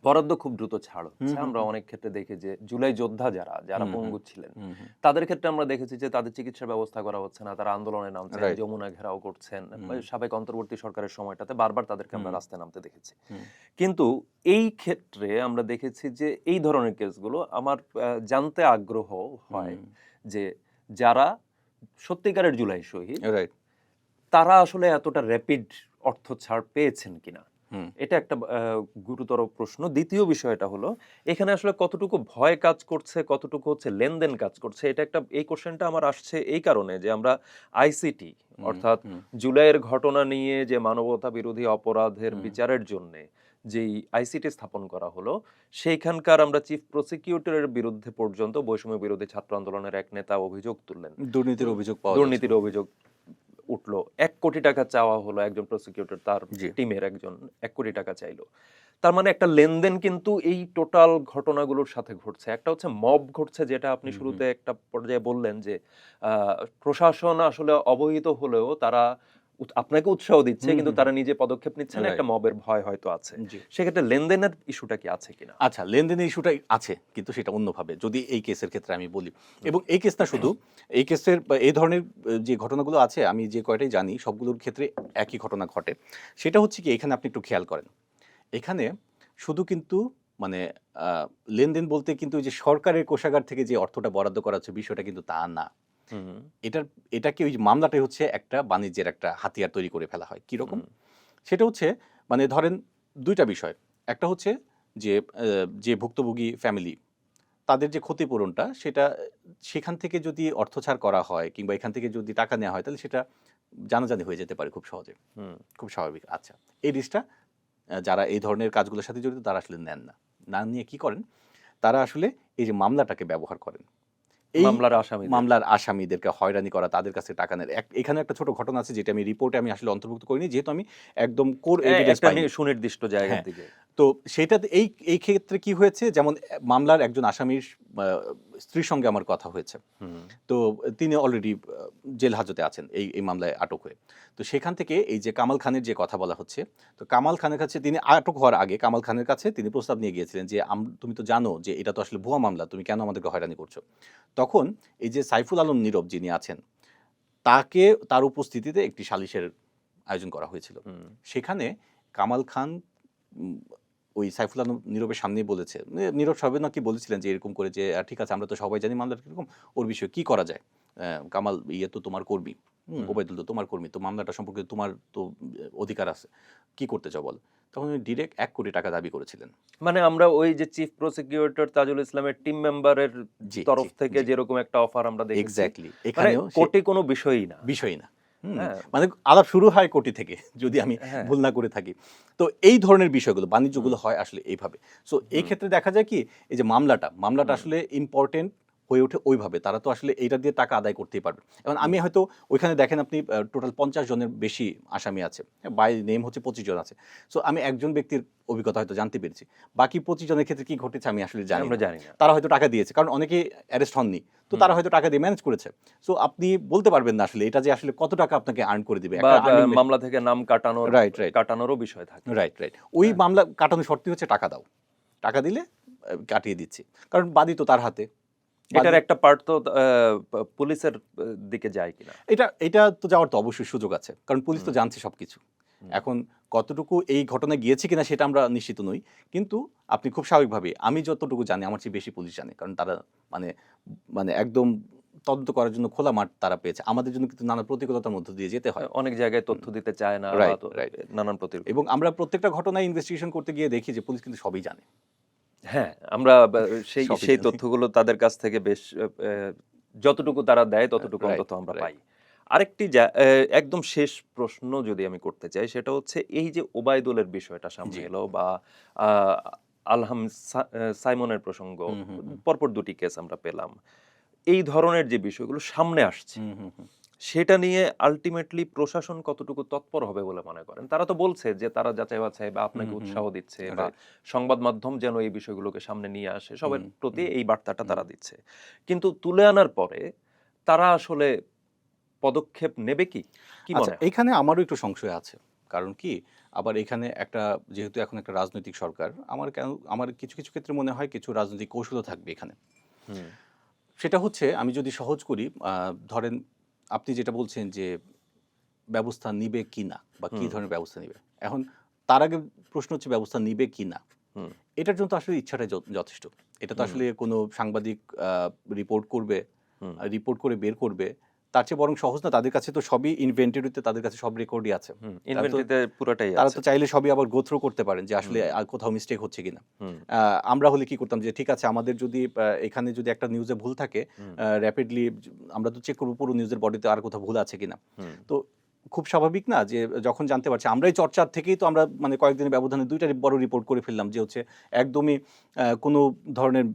বরাদ্দ খুব দ্রুত ছাড় হুম, হচ্ছে। হুম, আমরা হুম, অনেক ক্ষেত্রে দেখি যে জুলাই যোদ্ধা যারা হুম, হুম, পঙ্গু ছিলেন, হুম, হুম, তাদের ক্ষেত্রে আমরা দেখেছি যে তাদের চিকিৎসার ব্যবস্থা করা হচ্ছে না। তারা আন্দোলনে নামছেন, রাইট। যমুনা ঘেরাও করছেন। হুম, সাবেক অন্তর্বর্তী সরকারের সময়টাতে বারবার তাদেরকে আমরা হুম, রাস্তায় নামতে দেখেছি। হুম, কিন্তু এই ক্ষেত্রে আমরা দেখেছি যে এই ধরনের কেসগুলো আমার জানতে আগ্রহ হয় হুম, যে যারা সত্যিকারের জুলাই শহীদ, রাইট। তারা আসলে এতটা র‍্যাপিড অর্থ ছাড় পেয়েছেন কিনা? হুম, এটা একটা গুরুতর প্রশ্ন। দ্বিতীয় বিষয়টা হলো, এখানে আসলে কতটুকু ভয় কাজ করছে, কতটুকু হচ্ছে লেনদেন কাজ করছে? এটা একটা, এই কোয়েশ্চেনটা আমার আসছে এই কারণে যে আমরা আইসিটি হুম, অর্থাৎ হুম, জুলাইয়ের ঘটনা নিয়ে যে মানবতা বিরোধী অপরাধের হুম, বিচারের জন্যে যেই আইসিটি স্থাপন করা হলো, সেইখানকার আমরা চিফ প্রসিকিউটরের বিরুদ্ধে পর্যন্ত বৈষম্য বিরোধী ছাত্র আন্দোলনের এক নেতা অভিযোগ তুললেন। দুর্নীতির হুম? অভিযোগ পাওয়া যাচ্ছে। দুর্নীতির অভিযোগ উঠলো। ৳১,০০,০০,০০০ চাওয়া হলো, একজন প্রসিকিউটর তার জি। টিমের একজন ৳১,০০,০০,০০০ চাইলো। তার মানে একটা লেনদেন কিন্তু এই টোটাল ঘটনাগুলোর সাথে ঘটছে। একটা হচ্ছে মব ঘটছে, যেটা আপনি হুম, হুম, শুরুতে একটা পর্যায়ে বললেন যে আ প্রশাসন আসলে অবহিত হলেও তারা আপনাকে উৎসাহ দিচ্ছে, হুম, কিন্তু হুম, তারা নিজে পদক্ষেপ নিচ্ছে না। একটা রাইট। মবের ভয় হয়তো আছে। জি। সেক্ষেত্রে লেনদেনের ইস্যুটা কি আছে কিনা? আচ্ছা, লেনদেনের ইস্যুটা আছে, কিন্তু সেটা অন্যভাবে যদি এই কেসের ক্ষেত্রে আমি বলি। হুম। এবং এই কেস না শুধু, এই কেসের বা এই ধরনের যে ঘটনাগুলো আছে, আমি যে কয়টাই জানি সবগুলোর ক্ষেত্রে একই ঘটনা ঘটে। সেটা হচ্ছে কি, এখানে আপনি একটু খেয়াল করেন। এখানে শুধু কিন্তু মানে আ লেনদেন বলতে কিন্তু ওই যে সরকারের কোষাগার থেকে যে অর্থটা বরাদ্দ করা হচ্ছে, বিষয়টা কিন্তু তা না। হুম। এটার এটাকে ওই যে মামলাটাই হচ্ছে একটা বাণিজ্যের একটা হাতিয়ার তৈরি করে ফেলা হয়। কিরকম? হুম। সেটা হচ্ছে, মানে ধরেন ২ টা বিষয়। একটা হচ্ছে যে যে ভুক্তভোগী ফ্যামিলি, তাদের যে ক্ষতিপূরণটা, সেটা সেখান থেকে যদি অর্থ ছাড় করা হয় কিংবা এখান থেকে যদি টাকা নেওয়া হয়, তাহলে সেটা জানাজানি হয়ে যেতে পারে খুব সহজে। হুম। খুব স্বাভাবিক। আচ্ছা। এই রিস্কটা যারা এই ধরনের কাজগুলোর সাথে জড়িত, তারা আসলে নেন না। না নিয়ে কি করেন? তারা আসলে এই যে মামলাটাকে ব্যবহার করেন। এই মামলার আসামি মামলার আসামিদেরকে হয়রানি করা, তাদের কাছে টাকা নেয়। এখানে একটা ছোট ঘটনা আছে যেটা আমি রিপোর্টে আমি আসলে অন্তর্ভুক্ত করিনি, যেহেতু আমি একদম কোর এভিডেন্স একটা পাইনি। সুনির্দিষ্ট জায়গার হ্যাঁ। দিকে। তো সেটাতে এই ক্ষেত্রে কি হয়েছে, যেমন মামলার একজন আসামির স্ত্রীর সঙ্গে আমার কথা হয়েছে। হুম, তো তিনি অলরেডি জেল হাজতে আছেন এই মামলায় আটক হয়ে। তো সেখান থেকে এই যে কামাল খানের যে কথা বলা হচ্ছে, তো কামাল খানের কাছে তিনি আটক হওয়ার আগে কামাল খানের কাছে তিনি প্রস্তাব নিয়ে গিয়েছিলেন যে তুমি তো জানো যে এটা তো আসলে ভুয়া মামলা, তুমি কেন আমাদেরকে হয়রানি করছো? তখন এই যে সাইফুল আলম নীরব যিনি আছেন, তার উপস্থিতিতে একটি সালিশের আয়োজন করা হয়েছিল। হুম। সেখানে কামাল খান উম, ওই সাইফুল আলম নীরবের সামনেই বলেছে, নীরব সাহেব নাকি বলেছিলেন যে এরকম করে যে ঠিক আছে আমরা তো সবাই জানি মামলাটা কিরকম, ওর বিষয়ে কি করা যায়? কামাল তো তোমার কর্মী, হুম। ওবায়দুল তো তোমার কর্মী, তো মামলাটা সম্পর্কে তোমার তো অধিকার আছে, কি করতে চাও বল? তখন উনি ডিরেক্ট 1 কোটি টাকা দাবি করেছিলেন। মানে আমরা ওই যে চিফ প্রসিকিউটর তাজুল ইসলামের টিম মেম্বারের জি তরফ জি থেকে জি, যেরকম একটা অফার আমরা দেখেছি, এক্স্যাক্টলি। মানে এখানেও কোটি কোনো বিষয়ই না। বিষয়ই না। হ্যাঁ, মানে আলাপ শুরু হয় কোটি থেকে, যদি আমি হ্যাঁ। ভুল না করে থাকি। তো এই ধরনের বিষয়গুলো, বাণিজ্যগুলো হুম, হয় আসলে এইভাবে। সো এই হুম, ক্ষেত্রে দেখা যায় কি, এই যে মামলাটা হুম, আসলে ইম্পোর্টেন্ট হয়ে ওঠে ওইভাবে। তারা তো আসলে এইটা দিয়ে টাকা আদায় করতেই পারবে। এখন আমি হুম। হয়তো ওইখানে দেখেন আপনি টোটাল ৫০ জনের বেশি আসামি আছে। বাই নেম হচ্ছে ২৫ জন আছে। সো আমি একজন ব্যক্তির অভিজ্ঞতা হয়তো জানতে পেরেছি। বাকি ২৫ জনের ক্ষেত্রে কি ঘটেছে আমি আসলে জানি আমরা না। জানি না। তারা হয়তো টাকা দিয়েছে। কারণ অনেকেই অ্যারেস্ট হননি। তো হুম। তারা হয়তো টাকা দিয়ে ম্যানেজ করেছে। সো আপনি বলতে পারবেন না আসলে এটা যে আসলে কত টাকা আপনাকে আর্ন করে দিবে। বা একটা আর্নিং মেশিন। মামলা থেকে নাম রাইট। কাটানোরও বিষয় থাকে। রাইট। ওই হ্যাঁ? মামলা কাটানোর শর্তই হচ্ছে টাকা দাও। টাকা দিলে কাটিয়ে দিচ্ছি। কারণ বাদী তো তার হাতে। বাদী এটার একটা পার্ট তো পুলিশের দিকে যায় কিনা। এটা তো যাওয়ার তো অবশ্যই সুযোগ আছে। কারণ পুলিশ তো হুম, জানছে সবকিছু। হুম, এখন কতটুকু এই ঘটনায় গিয়েছে কিনা সেটা আমরা নিশ্চিত নই। কিন্তু আপনি খুব স্বাভাবিকভাবে, আমি যতটুকু জানি আমার চেয়ে বেশি পুলিশ জানে। কারণ তারা মানে মানে একদম তদন্ত করার জন্য খোলা মাঠ তারা পেয়েছে। আমাদের জন্য কিন্তু নানা প্রতিকূলতার মধ্য দিয়ে যেতে হয়। অনেক জায়গায় তথ্য দিতে চায় না বা রাইট। নানান প্রতিকূল। এবং আমরা প্রত্যেকটা ঘটনায় ইনভেস্টিগেশন করতে গিয়ে দেখি যে পুলিশ কিন্তু সবই জানে। হ্যাঁ, আমরা সেই সবই সেই জানে। তথ্যগুলো তাদের কাছ থেকে বেশ যতটুকু তারা দেয় ততটুকু অন্তত আমরা রাইট। পাই। আরেকটি একদম শেষ প্রশ্ন যদি আমি করতে চাই সেটা হচ্ছে এই যে ওবায়দুলের বিষয়টা সামনে জি। এলো বা আ আলহাম সাইমনের প্রসঙ্গ, হুম। পরপর ২ টি কেস আমরা পেলাম। এই ধরনের যে বিষয়গুলো সামনে আসছে হুম। সেটা নিয়ে আল্টিমেটলি প্রশাসন কতটুকু তৎপর হবে বলে মনে করেন? তারা তো বলছে যে তারা যাচাই-বাছাই বা আপনাকে হুম। উৎসাহ দিচ্ছে বা রাইট। সংবাদ মাধ্যম যেন এই বিষয়গুলোকে সামনে নিয়ে আসে, সবার প্রতি হুম। এই বার্তাটা হুম। তারা দিচ্ছে। কিন্তু তুলে আনার পরে তারা আসলে পদক্ষেপ নেবে কি? কি আচ্ছা, মনে হয়? এইখানে আমারও একটু সংশয় আছে। কারণ কি, আবার এখানে একটা, যেহেতু এখন একটা রাজনৈতিক সরকার, আমার কিছু ক্ষেত্রে মনে হয় কিছু রাজনৈতিক কৌশলও থাকবে এখানে। হুম, সেটা হচ্ছে, আমি যদি সহজ করি, ধরেন আপনি যেটা বলছেন যে ব্যবস্থা নিবে কিনা বা কি হুম, ধরনের ব্যবস্থা নিবে। এখন তার আগে প্রশ্ন হচ্ছে ব্যবস্থা নিবে কিনা। হুম, এটার জন্য তো আসলে ইচ্ছাটাই যথেষ্ট। এটা তো হুম, আসলে কোনো সাংবাদিক রিপোর্ট করবে, হুম, রিপোর্ট করে বের করবে। তার চেয়ে বরং সহজ না, তাদের কাছে তো সবই ইনভেন্টরিতে, তাদের কাছে সব রেকর্ডই আছে। হুম। তারা তো ইনভেন্টরিতে পুরাটাই তারা আছে। তো চাইলে সবই আবার গো থ্রু করতে পারেন যে আসলে হুম, কোথাও মিস্টেক হচ্ছে কিনা। হুম, আমরা হলে কি করতাম যে ঠিক আছে, আমাদের যদি এখানে যদি একটা নিউজে ভুল থাকে, হুম, র‍্যাপিডলি আমরা তো চেক করব পুরো নিউজের বডিতে আর কোথাও ভুল আছে কিনা। হুম, তো খুব স্বাভাবিক না যে যখন জানতে পারছি, আমরাই চর্চার থেকেই তো আমরা মানে কয়েকদিনের ব্যবধানে ২ টা বড় রিপোর্ট করে ফেললাম যে হচ্ছে একদমই কোনো ধরনের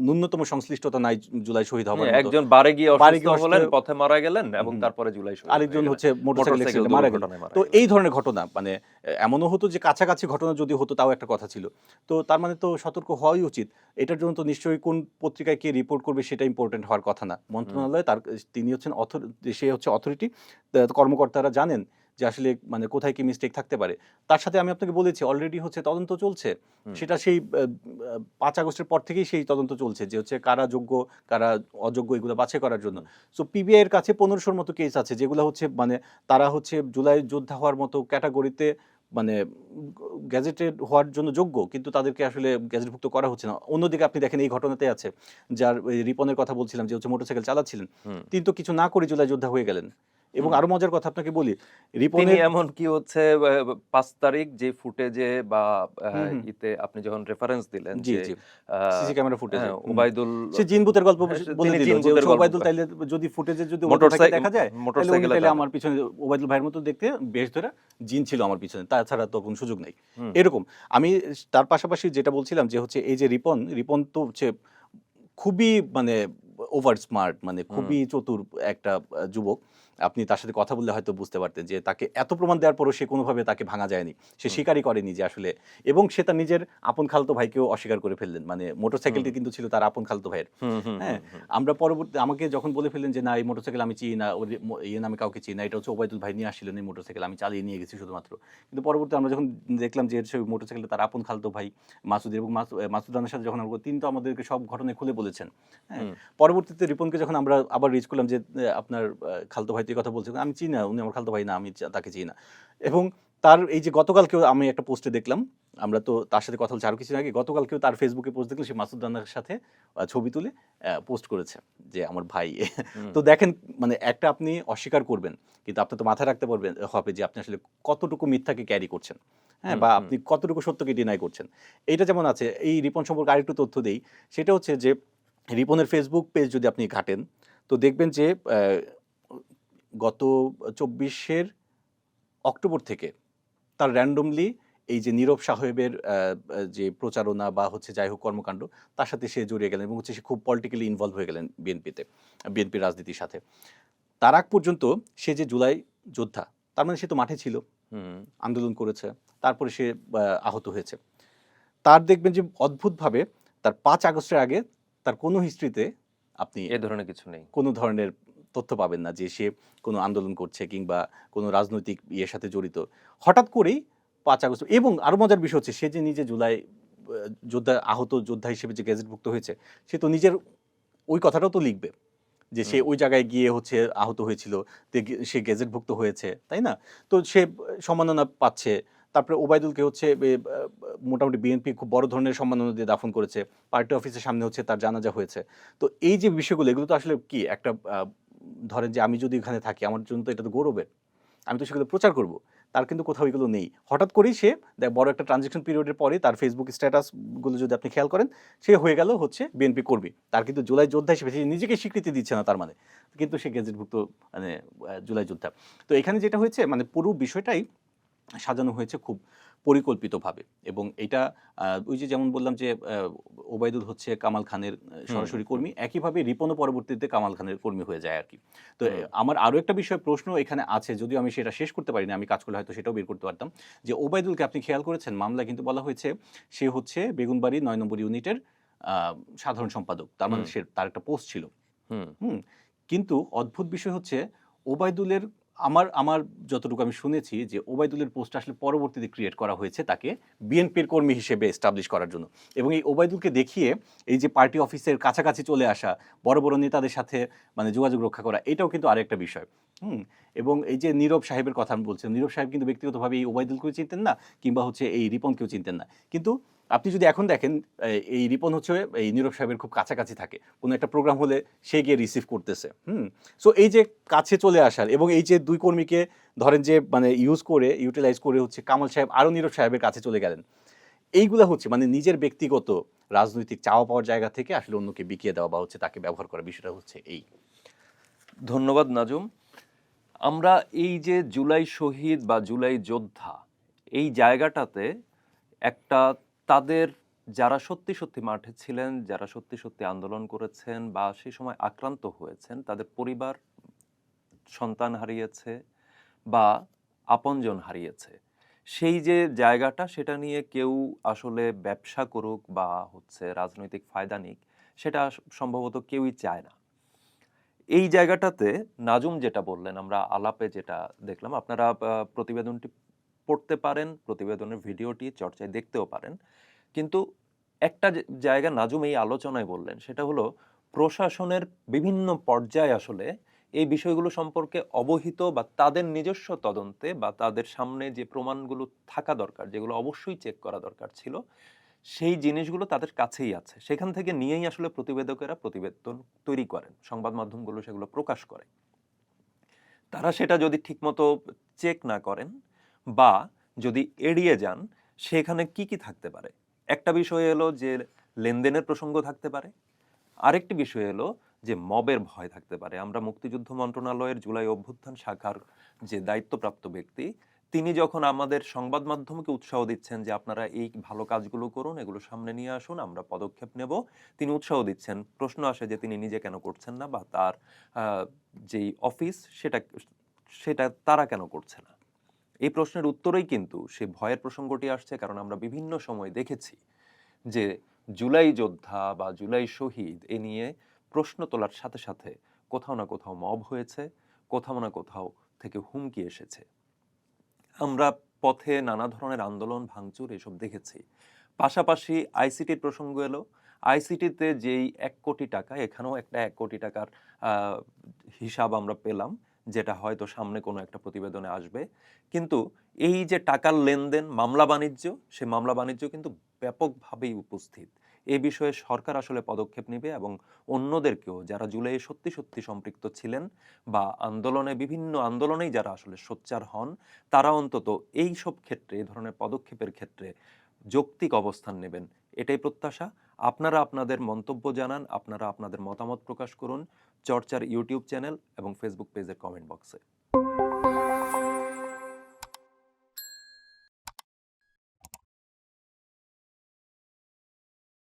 ন্যূনতম সংশ্লিষ্টতা নাই জুলাই শহীদ হ্যাঁ, হবার মতো। একজন বারে গিয়ে বাড়ি অসুস্থ গিয়ে অসুস্থ হলেন, হয়ে পথে মারা গেলেন এবং হুম। তারপরে জুলাই শহীদ হয়ে আরেকজন গেলেন। হচ্ছে মোটরসাইকেল মোটরসাইকেল অ্যাক্সিডেন্টে মারা গেলেন। দুর্ঘটনায় মারা তো গেলেন। এই ধরনের ঘটনা মানে এমনও হতো যে কাছাকাছি ঘটনা যদি হতো তাও একটা কথা ছিল। তো তার মানে তো সতর্ক হওয়াই উচিত। এটার জন্য তো নিশ্চয়ই কোন পত্রিকায় কে রিপোর্ট করবে সেটা ইম্পোর্টেন্ট হওয়ার কথা না। হুম, মন্ত্রণালয় তিনি হচ্ছেন সে হচ্ছে অথরিটি। কর্মকর্তারা জানেন যে আসলে মানে কোথায় কি মিস্টেক থাকতে পারে। তার সাথে আমি আপনাকে বলেছি অলরেডি হচ্ছে তদন্ত চলছে। হুম, সেটা সেই ৫ আগস্টের পর থেকেই সেই তদন্ত চলছে যে হচ্ছে কারা যোগ্য, কারা অযোগ্য এগুলো বাছাই করার জন্য। হুম, সো পিবিআই এর কাছে ১৫০০ র মতো কেস আছে যেগুলো হচ্ছে মানে তারা হচ্ছে জুলাই যোদ্ধা হওয়ার মতো ক্যাটেগরিতে মানে গ্যাজেটেড হওয়ার জন্য যোগ্য, কিন্তু তাদেরকে আসলে গ্যাজেটভুক্ত করা হচ্ছে না। অন্যদিকে আপনি দেখেন এই ঘটনাতে আছে, যার ওই রিপনের কথা বলছিলাম যে হচ্ছে মোটরসাইকেল চালাচ্ছিলেন। হুম, তিনি তো কিছু না করে জুলাই যোদ্ধা হয়ে গেলেন। এবং হুম। আরো মজার কথা আপনাকে বলি, তিনি রিপনের এমনকি হচ্ছে ৫ তারিখ যে ফুটেজে বা হুম। ইতে আপনি যখন রেফারেন্স দিলেন যে জি। আ সিসি ক্যামেরা ফুটেজে। হ্যাঁ, ওবায়দুল সে জিন ভূতের গল্প হ্যাঁ, বলে তিনি দিল জিন যে ভূতের হচ্ছে গল্প ওবায়দুল তাইলে যদি ফুটেজে যদি ওবায়দুল ভাইকে দেখা যায়, তাইলে উনি মোটরসাইকেলে তাইলে তারা। আমার পিছনে ওবায়দুল ভাইয়ের মতো দেখতে বেশ ধরে জিন ছিল আমার পিছনে। তাছাড়া তো কোনো সুযোগ নাই। হুম, এরকম। আমি তার পাশাপাশি যেটা বলছিলাম যে হচ্ছে এই যে রিপন তো হচ্ছে খুবই মানে ওভার স্মার্ট, মানে খুবই চতুর একটা যুবক। আপনি তার সাথে কথা বললে হয়তো বুঝতে পারতেন যে তাকে এত প্রমাণ দেওয়ার পরও সে কোনোভাবে তাকে ভাঙা যায়নি। সে স্বীকারই করেনি যে আসলে, এবং সে তার নিজের আপন খালাতো ভাইকেও অস্বীকার করে ফেললেন। মানে মোটরসাইকেলটি কিন্তু ছিল তার আপন খালাতো ভাইয়ের। হ্যাঁ, আমরা পরবর্তী আমাকে যখন বলে ফেললেন যে না এই মোটরসাইকেল আমি চিনি না, ওর ইয়ে নামে কাউকে চিনি না, এটা হচ্ছে ওবায়দুল ভাই নিয়ে আসছিলেন এই মোটরসাইকেল, আমি চালিয়ে নিয়ে গেছি শুধুমাত্র। কিন্তু পরবর্তী আমরা যখন দেখলাম যে সেই মোটরসাইকেলটা তার আপন খালাতো ভাই মাসুদ, এবং মাসুদ রানার সাথে যখন আমরা, তিনি তো আমাদেরকে সব ঘটনা খুলে বলেছেন। হ্যাঁ, পরবর্তীতে রিপনকে যখন আমরা আবার রিচ করলাম যে আপনার খালাতো ভাই তো এই কথা বলছে, আমি চিনি না, উনি আমার খালাতো ভাই না, আমি তাকে চিনি না। এবং তার এই যে গতকালকেও আমি একটা পোস্টে দেখলাম, আমরা তো তার সাথে কথা বলছি আরো কিছুদিন আগে, গতকালকেও তার ফেসবুকে পোস্ট দেখলাম সে মাসুদ রানার সাথে ছবি তুলে পোস্ট করেছে যে আমার ভাই। তো দেখেন, মানে একটা আপনি অস্বীকার করবেন, কিন্তু আপনি তো মাথায় রাখতে পারবেন হবে যে আপনি আসলে কতটুকু মিথ্যাকে ক্যারি করছেন, হ্যাঁ, বা আপনি কতটুকু সত্যকে ডিনাই করছেন। এইটা যেমন আছে, এই রিপন সম্পর্কে আরেকটু তথ্য দেই। সেটা হচ্ছে যে রিপনের ফেসবুক পেজ যদি আপনি ঘাটেন, তো দেখবেন যে গত 24 অক্টোবর থেকে তার র্যান্ডমলি এই যে নীরব সাহেবের যে প্রচারণা বা হচ্ছে যাই হোক কর্মকাণ্ড, তার সাথে সে জড়িয়ে গেলেন এবং হচ্ছে সে খুব পলিটিক্যালি ইনভলভ হয়ে গেলেন বিএনপির রাজনীতির সাথে। তার আগ পর্যন্ত সে যে জুলাই যোদ্ধা, তার মানে সে তো মাঠে ছিল, আন্দোলন করেছে, তারপরে সে আহত হয়েছে। তার দেখবেন যে অদ্ভুতভাবে তার 5 আগস্টের আগে তার কোনো হিস্ট্রিতে আপনি এ ধরনের কিছু নেই। কোনো ধরনের তথ্য পাবেন না যে সে কোনো আন্দোলন করছে কিংবা কোনো রাজনৈতিক ইয়ের সাথে জড়িত। হঠাৎ করেই ৫ আগস্ট, এবং আরো মজার বিষয় হচ্ছে সে যে নিজে জুলাই যোদ্ধা, আহত যোদ্ধা হিসেবে যে গেজেটভুক্ত হয়েছে, সে তো নিজের ওই কথাটাও তো লিখবে যে সে ওই জায়গায় গিয়ে হচ্ছে আহত হয়েছিল, সে গেজেটভুক্ত হয়েছে, তাই না? তো সে সম্মাননা পাচ্ছে। তারপরে ওবায়দুলকে হচ্ছে মোটামুটি বিএনপি খুব বড় ধরনের সম্মাননা দিয়ে দাফন করেছে। পার্টি অফিসের সামনে হচ্ছে তার জানাজা হয়েছে। তো এই যে বিষয়গুলো, এগুলো তো আসলে কি একটা ধরেন যে আমি যদি এখানে থাকি, আমার জন্য তো এটা তো গৌরবের। আমি তো সেগুলো প্রচার করব। তার কিন্তু কোথাও এগুলো নেই। হঠাৎ করেই সে বড় একটা ট্রানজিশন পিরিয়ডের পরে তার ফেসবুক স্ট্যাটাস গুলো যদি আপনি খেয়াল করেন, সে হয়ে গেল হচ্ছে বিএনপি কর্মী। তার কিন্তু জুলাই যোদ্ধা হিসেবে সে নিজেকে স্বীকৃতি দিচ্ছে না তার মানে। কিন্তু সে গেজেটভুক্ত, মানে জুলাই যোদ্ধা। তো এখানে যেটা হয়েছে, মানে পুরো বিষয়টাই সাজানো হয়েছে খুব পরিকল্পিতভাবে, এবং এটা ওই যে যেমন বললাম যে ওবায়দুল হচ্ছে কামাল খানের সরাসরি কর্মী, একইভাবে রিপনও পরবর্তীতে কামাল খানের কর্মী হয়ে যায় আর কি। তো আমার আরও একটা বিষয় প্রশ্ন এখানে আছে, যদিও আমি সেটা শেষ করতে পারিনি, আমি কাজ করলে হয়তো সেটাও বের করতে পারতাম, যে ওবায়দুলকে আপনি খেয়াল করেছেন মামলায় কিন্তু বলা হয়েছে সে হচ্ছে বেগুনবাড়ি ৯ নম্বর ইউনিটের সাধারণ সম্পাদক, তার মানে সে তার একটা পোস্ট ছিল। হুম, কিন্তু অদ্ভুত বিষয় হচ্ছে ওবায়দুলের, আমার আমার যতটুকু আমি শুনেছি যে ওবায়দুলের পোস্ট আসলে পরবর্তীতে ক্রিয়েট করা হয়েছে তাকে বিএনপির কর্মী হিসেবে এস্টাবলিশ করার জন্য, এবং এই ওবায়দুলকে দেখিয়ে এই যে পার্টি অফিসের কাছাকাছি চলে আসা, বড় বড় নেতাদের সাথে মানে যোগাযোগ রক্ষা করা, এটাও কিন্তু আরেকটা বিষয়। এবং এই যে নীরব সাহেবের কথা আমি বলছিলাম, নীরব সাহেব কিন্তু ব্যক্তিগতভাবে এই ওবায়দুলকেও চিনতেন না, কিংবা হচ্ছে এই রিপনকেও চিনতেন না, কিন্তু আপনি যদি এখন দেখেন এই রিপন হচ্ছে এই নীরব সাহেবের খুব কাছাকাছি থাকে, কোনো একটা প্রোগ্রাম হলে সে গিয়ে রিসিভ করতেছে। সো এই যে কাছে চলে আসার, এবং এই যে দুই কর্মীকে ধরেন যে মানে ইউটিলাইজ করে হচ্ছে কামাল সাহেব আরও নীরব সাহেবের কাছে চলে গেলেন, এইগুলা হচ্ছে মানে নিজের ব্যক্তিগত রাজনৈতিক চাওয়া পাওয়ার জায়গা থেকে আসলে অন্যকে বিকিয়ে দেওয়া বা হচ্ছে তাকে ব্যবহার করা, বিষয়টা হচ্ছে এই। ধন্যবাদ নাজুম। আমরা এই যে জুলাই শহীদ বা জুলাই যোদ্ধা, এই জায়গাটাতে একটা তাদের যারা সত্যি সত্যি মাঠে ছিলেন, যারা সত্যি সত্যি আন্দোলন করেছেন বা সেই সময় আক্রান্ত হয়েছেন, তাদের পরিবার সন্তান হারিয়েছে বা আপনজন হারিয়েছে, সেই যে জায়গাটা, সেটা নিয়ে কেউ আসলে ব্যবসা করুক বা হচ্ছে রাজনৈতিক ফায়দা নিক, সেটা সম্ভবত কেউই চায় না। এই জায়গাটাতে নাজুম যেটা বললেন, আমরা আলাপে যেটা দেখলাম, আপনারা প্রতিবেদনটি পড়তে পারেন, প্রতিবেদনের ভিডিওটি চর্চায় দেখতেও পারেন, কিন্তু একটা জায়গা নাজুম এই আলোচনায় বললেন, সেটা হলো প্রশাসনের বিভিন্ন পর্যায়ে আসলে এই বিষয়গুলো সম্পর্কে অবহিত বা তাদের নিজস্ব তদন্তে বা তাদের সামনে যে প্রমাণগুলো থাকা দরকার, যেগুলো অবশ্যই চেক করা দরকার ছিল, সেই জিনিসগুলো তাদের কাছেই আছে। সেখান থেকে নিয়েই আসলে প্রতিবেদকেরা প্রতিবেদন তৈরি করেন, সংবাদ মাধ্যমগুলো সেগুলো প্রকাশ করে। তারা সেটা যদি ঠিকমতো চেক না করেন বা যদি এড়িয়ে যান, সেখানে কি কি থাকতে পারে? একটা বিষয় এলো যে লেনদেনের প্রসঙ্গ থাকতে পারে। আরেকটি বিষয় এলো যে মবের ভয় থাকতে পারে। আমরা মুক্তিযুদ্ধ মন্ত্রণালয়ের জুলাই অভ্যুত্থান শাখার যে দায়িত্বপ্রাপ্ত ব্যক্তি, তিনি যখন আমাদের সংবাদ মাধ্যমকে উৎসাহ দিচ্ছেন যে আপনারা এই ভালো কাজগুলো করুন, এগুলো সামনে নিয়ে আসুন, আমরা পদক্ষেপ নেব, তিনি উৎসাহ দিচ্ছেন। প্রশ্ন আসে যে তিনি নিজে কেন করছেন না, বা তার যেই অফিস সেটা সেটা তারা কেন করছে না। এই প্রশ্নের উত্তরেই কিন্তু সে ভয়ের প্রসঙ্গটি আসছে, কারণ আমরা বিভিন্ন সময় দেখেছি যে জুলাই যোদ্ধা বা জুলাই শহীদ এ নিয়ে প্রশ্ন তোলার সাথে সাথে কোথাও না কোথাও মব হয়েছে, কোথাও না কোথাও থেকে হুমকি এসেছে। আমরা পথে নানা ধরনের আন্দোলন, ভাঙচুর এসব দেখেছি। পাশাপাশি আইসিটির প্রসঙ্গ এলো। আইসিটিতে যেই ১ কোটি টাকা, এখানেও একটা ১ কোটি টাকার আ হিসাব আমরা পেলাম, যেটা হয়তো সামনে কোনো একটা প্রতিবেদনে আসবে। কিন্তু এই যে টাকার লেনদেন, মামলা-বাণিজ্য, সে মামলা-বাণিজ্য কিন্তু ব্যাপকভাবেই উপস্থিত। এ বিষয়ে সরকার আসলে পদক্ষেপ নিবে এবং অন্যদেরকেও, যারা জুলাইয়ে সত্যি, সত্যি সম্পৃক্ত ছিলেন বা আন্দোলনে, বিভিন্ন আন্দোলনেই যারা আসলে সোচ্চার হন, তারা অন্তত এইসব ক্ষেত্রে, এই ধরনের পদক্ষেপের ক্ষেত্রে যৌক্তিক অবস্থান নেবেন। এটাই প্রত্যাশা। আপনারা আপনাদের মন্তব্য জানান, আপনারা আপনাদের মতামত প্রকাশ করুন চর্চার ইউটিউব চ্যানেল এবং ফেসবুক পেজের কমেন্ট বক্সে।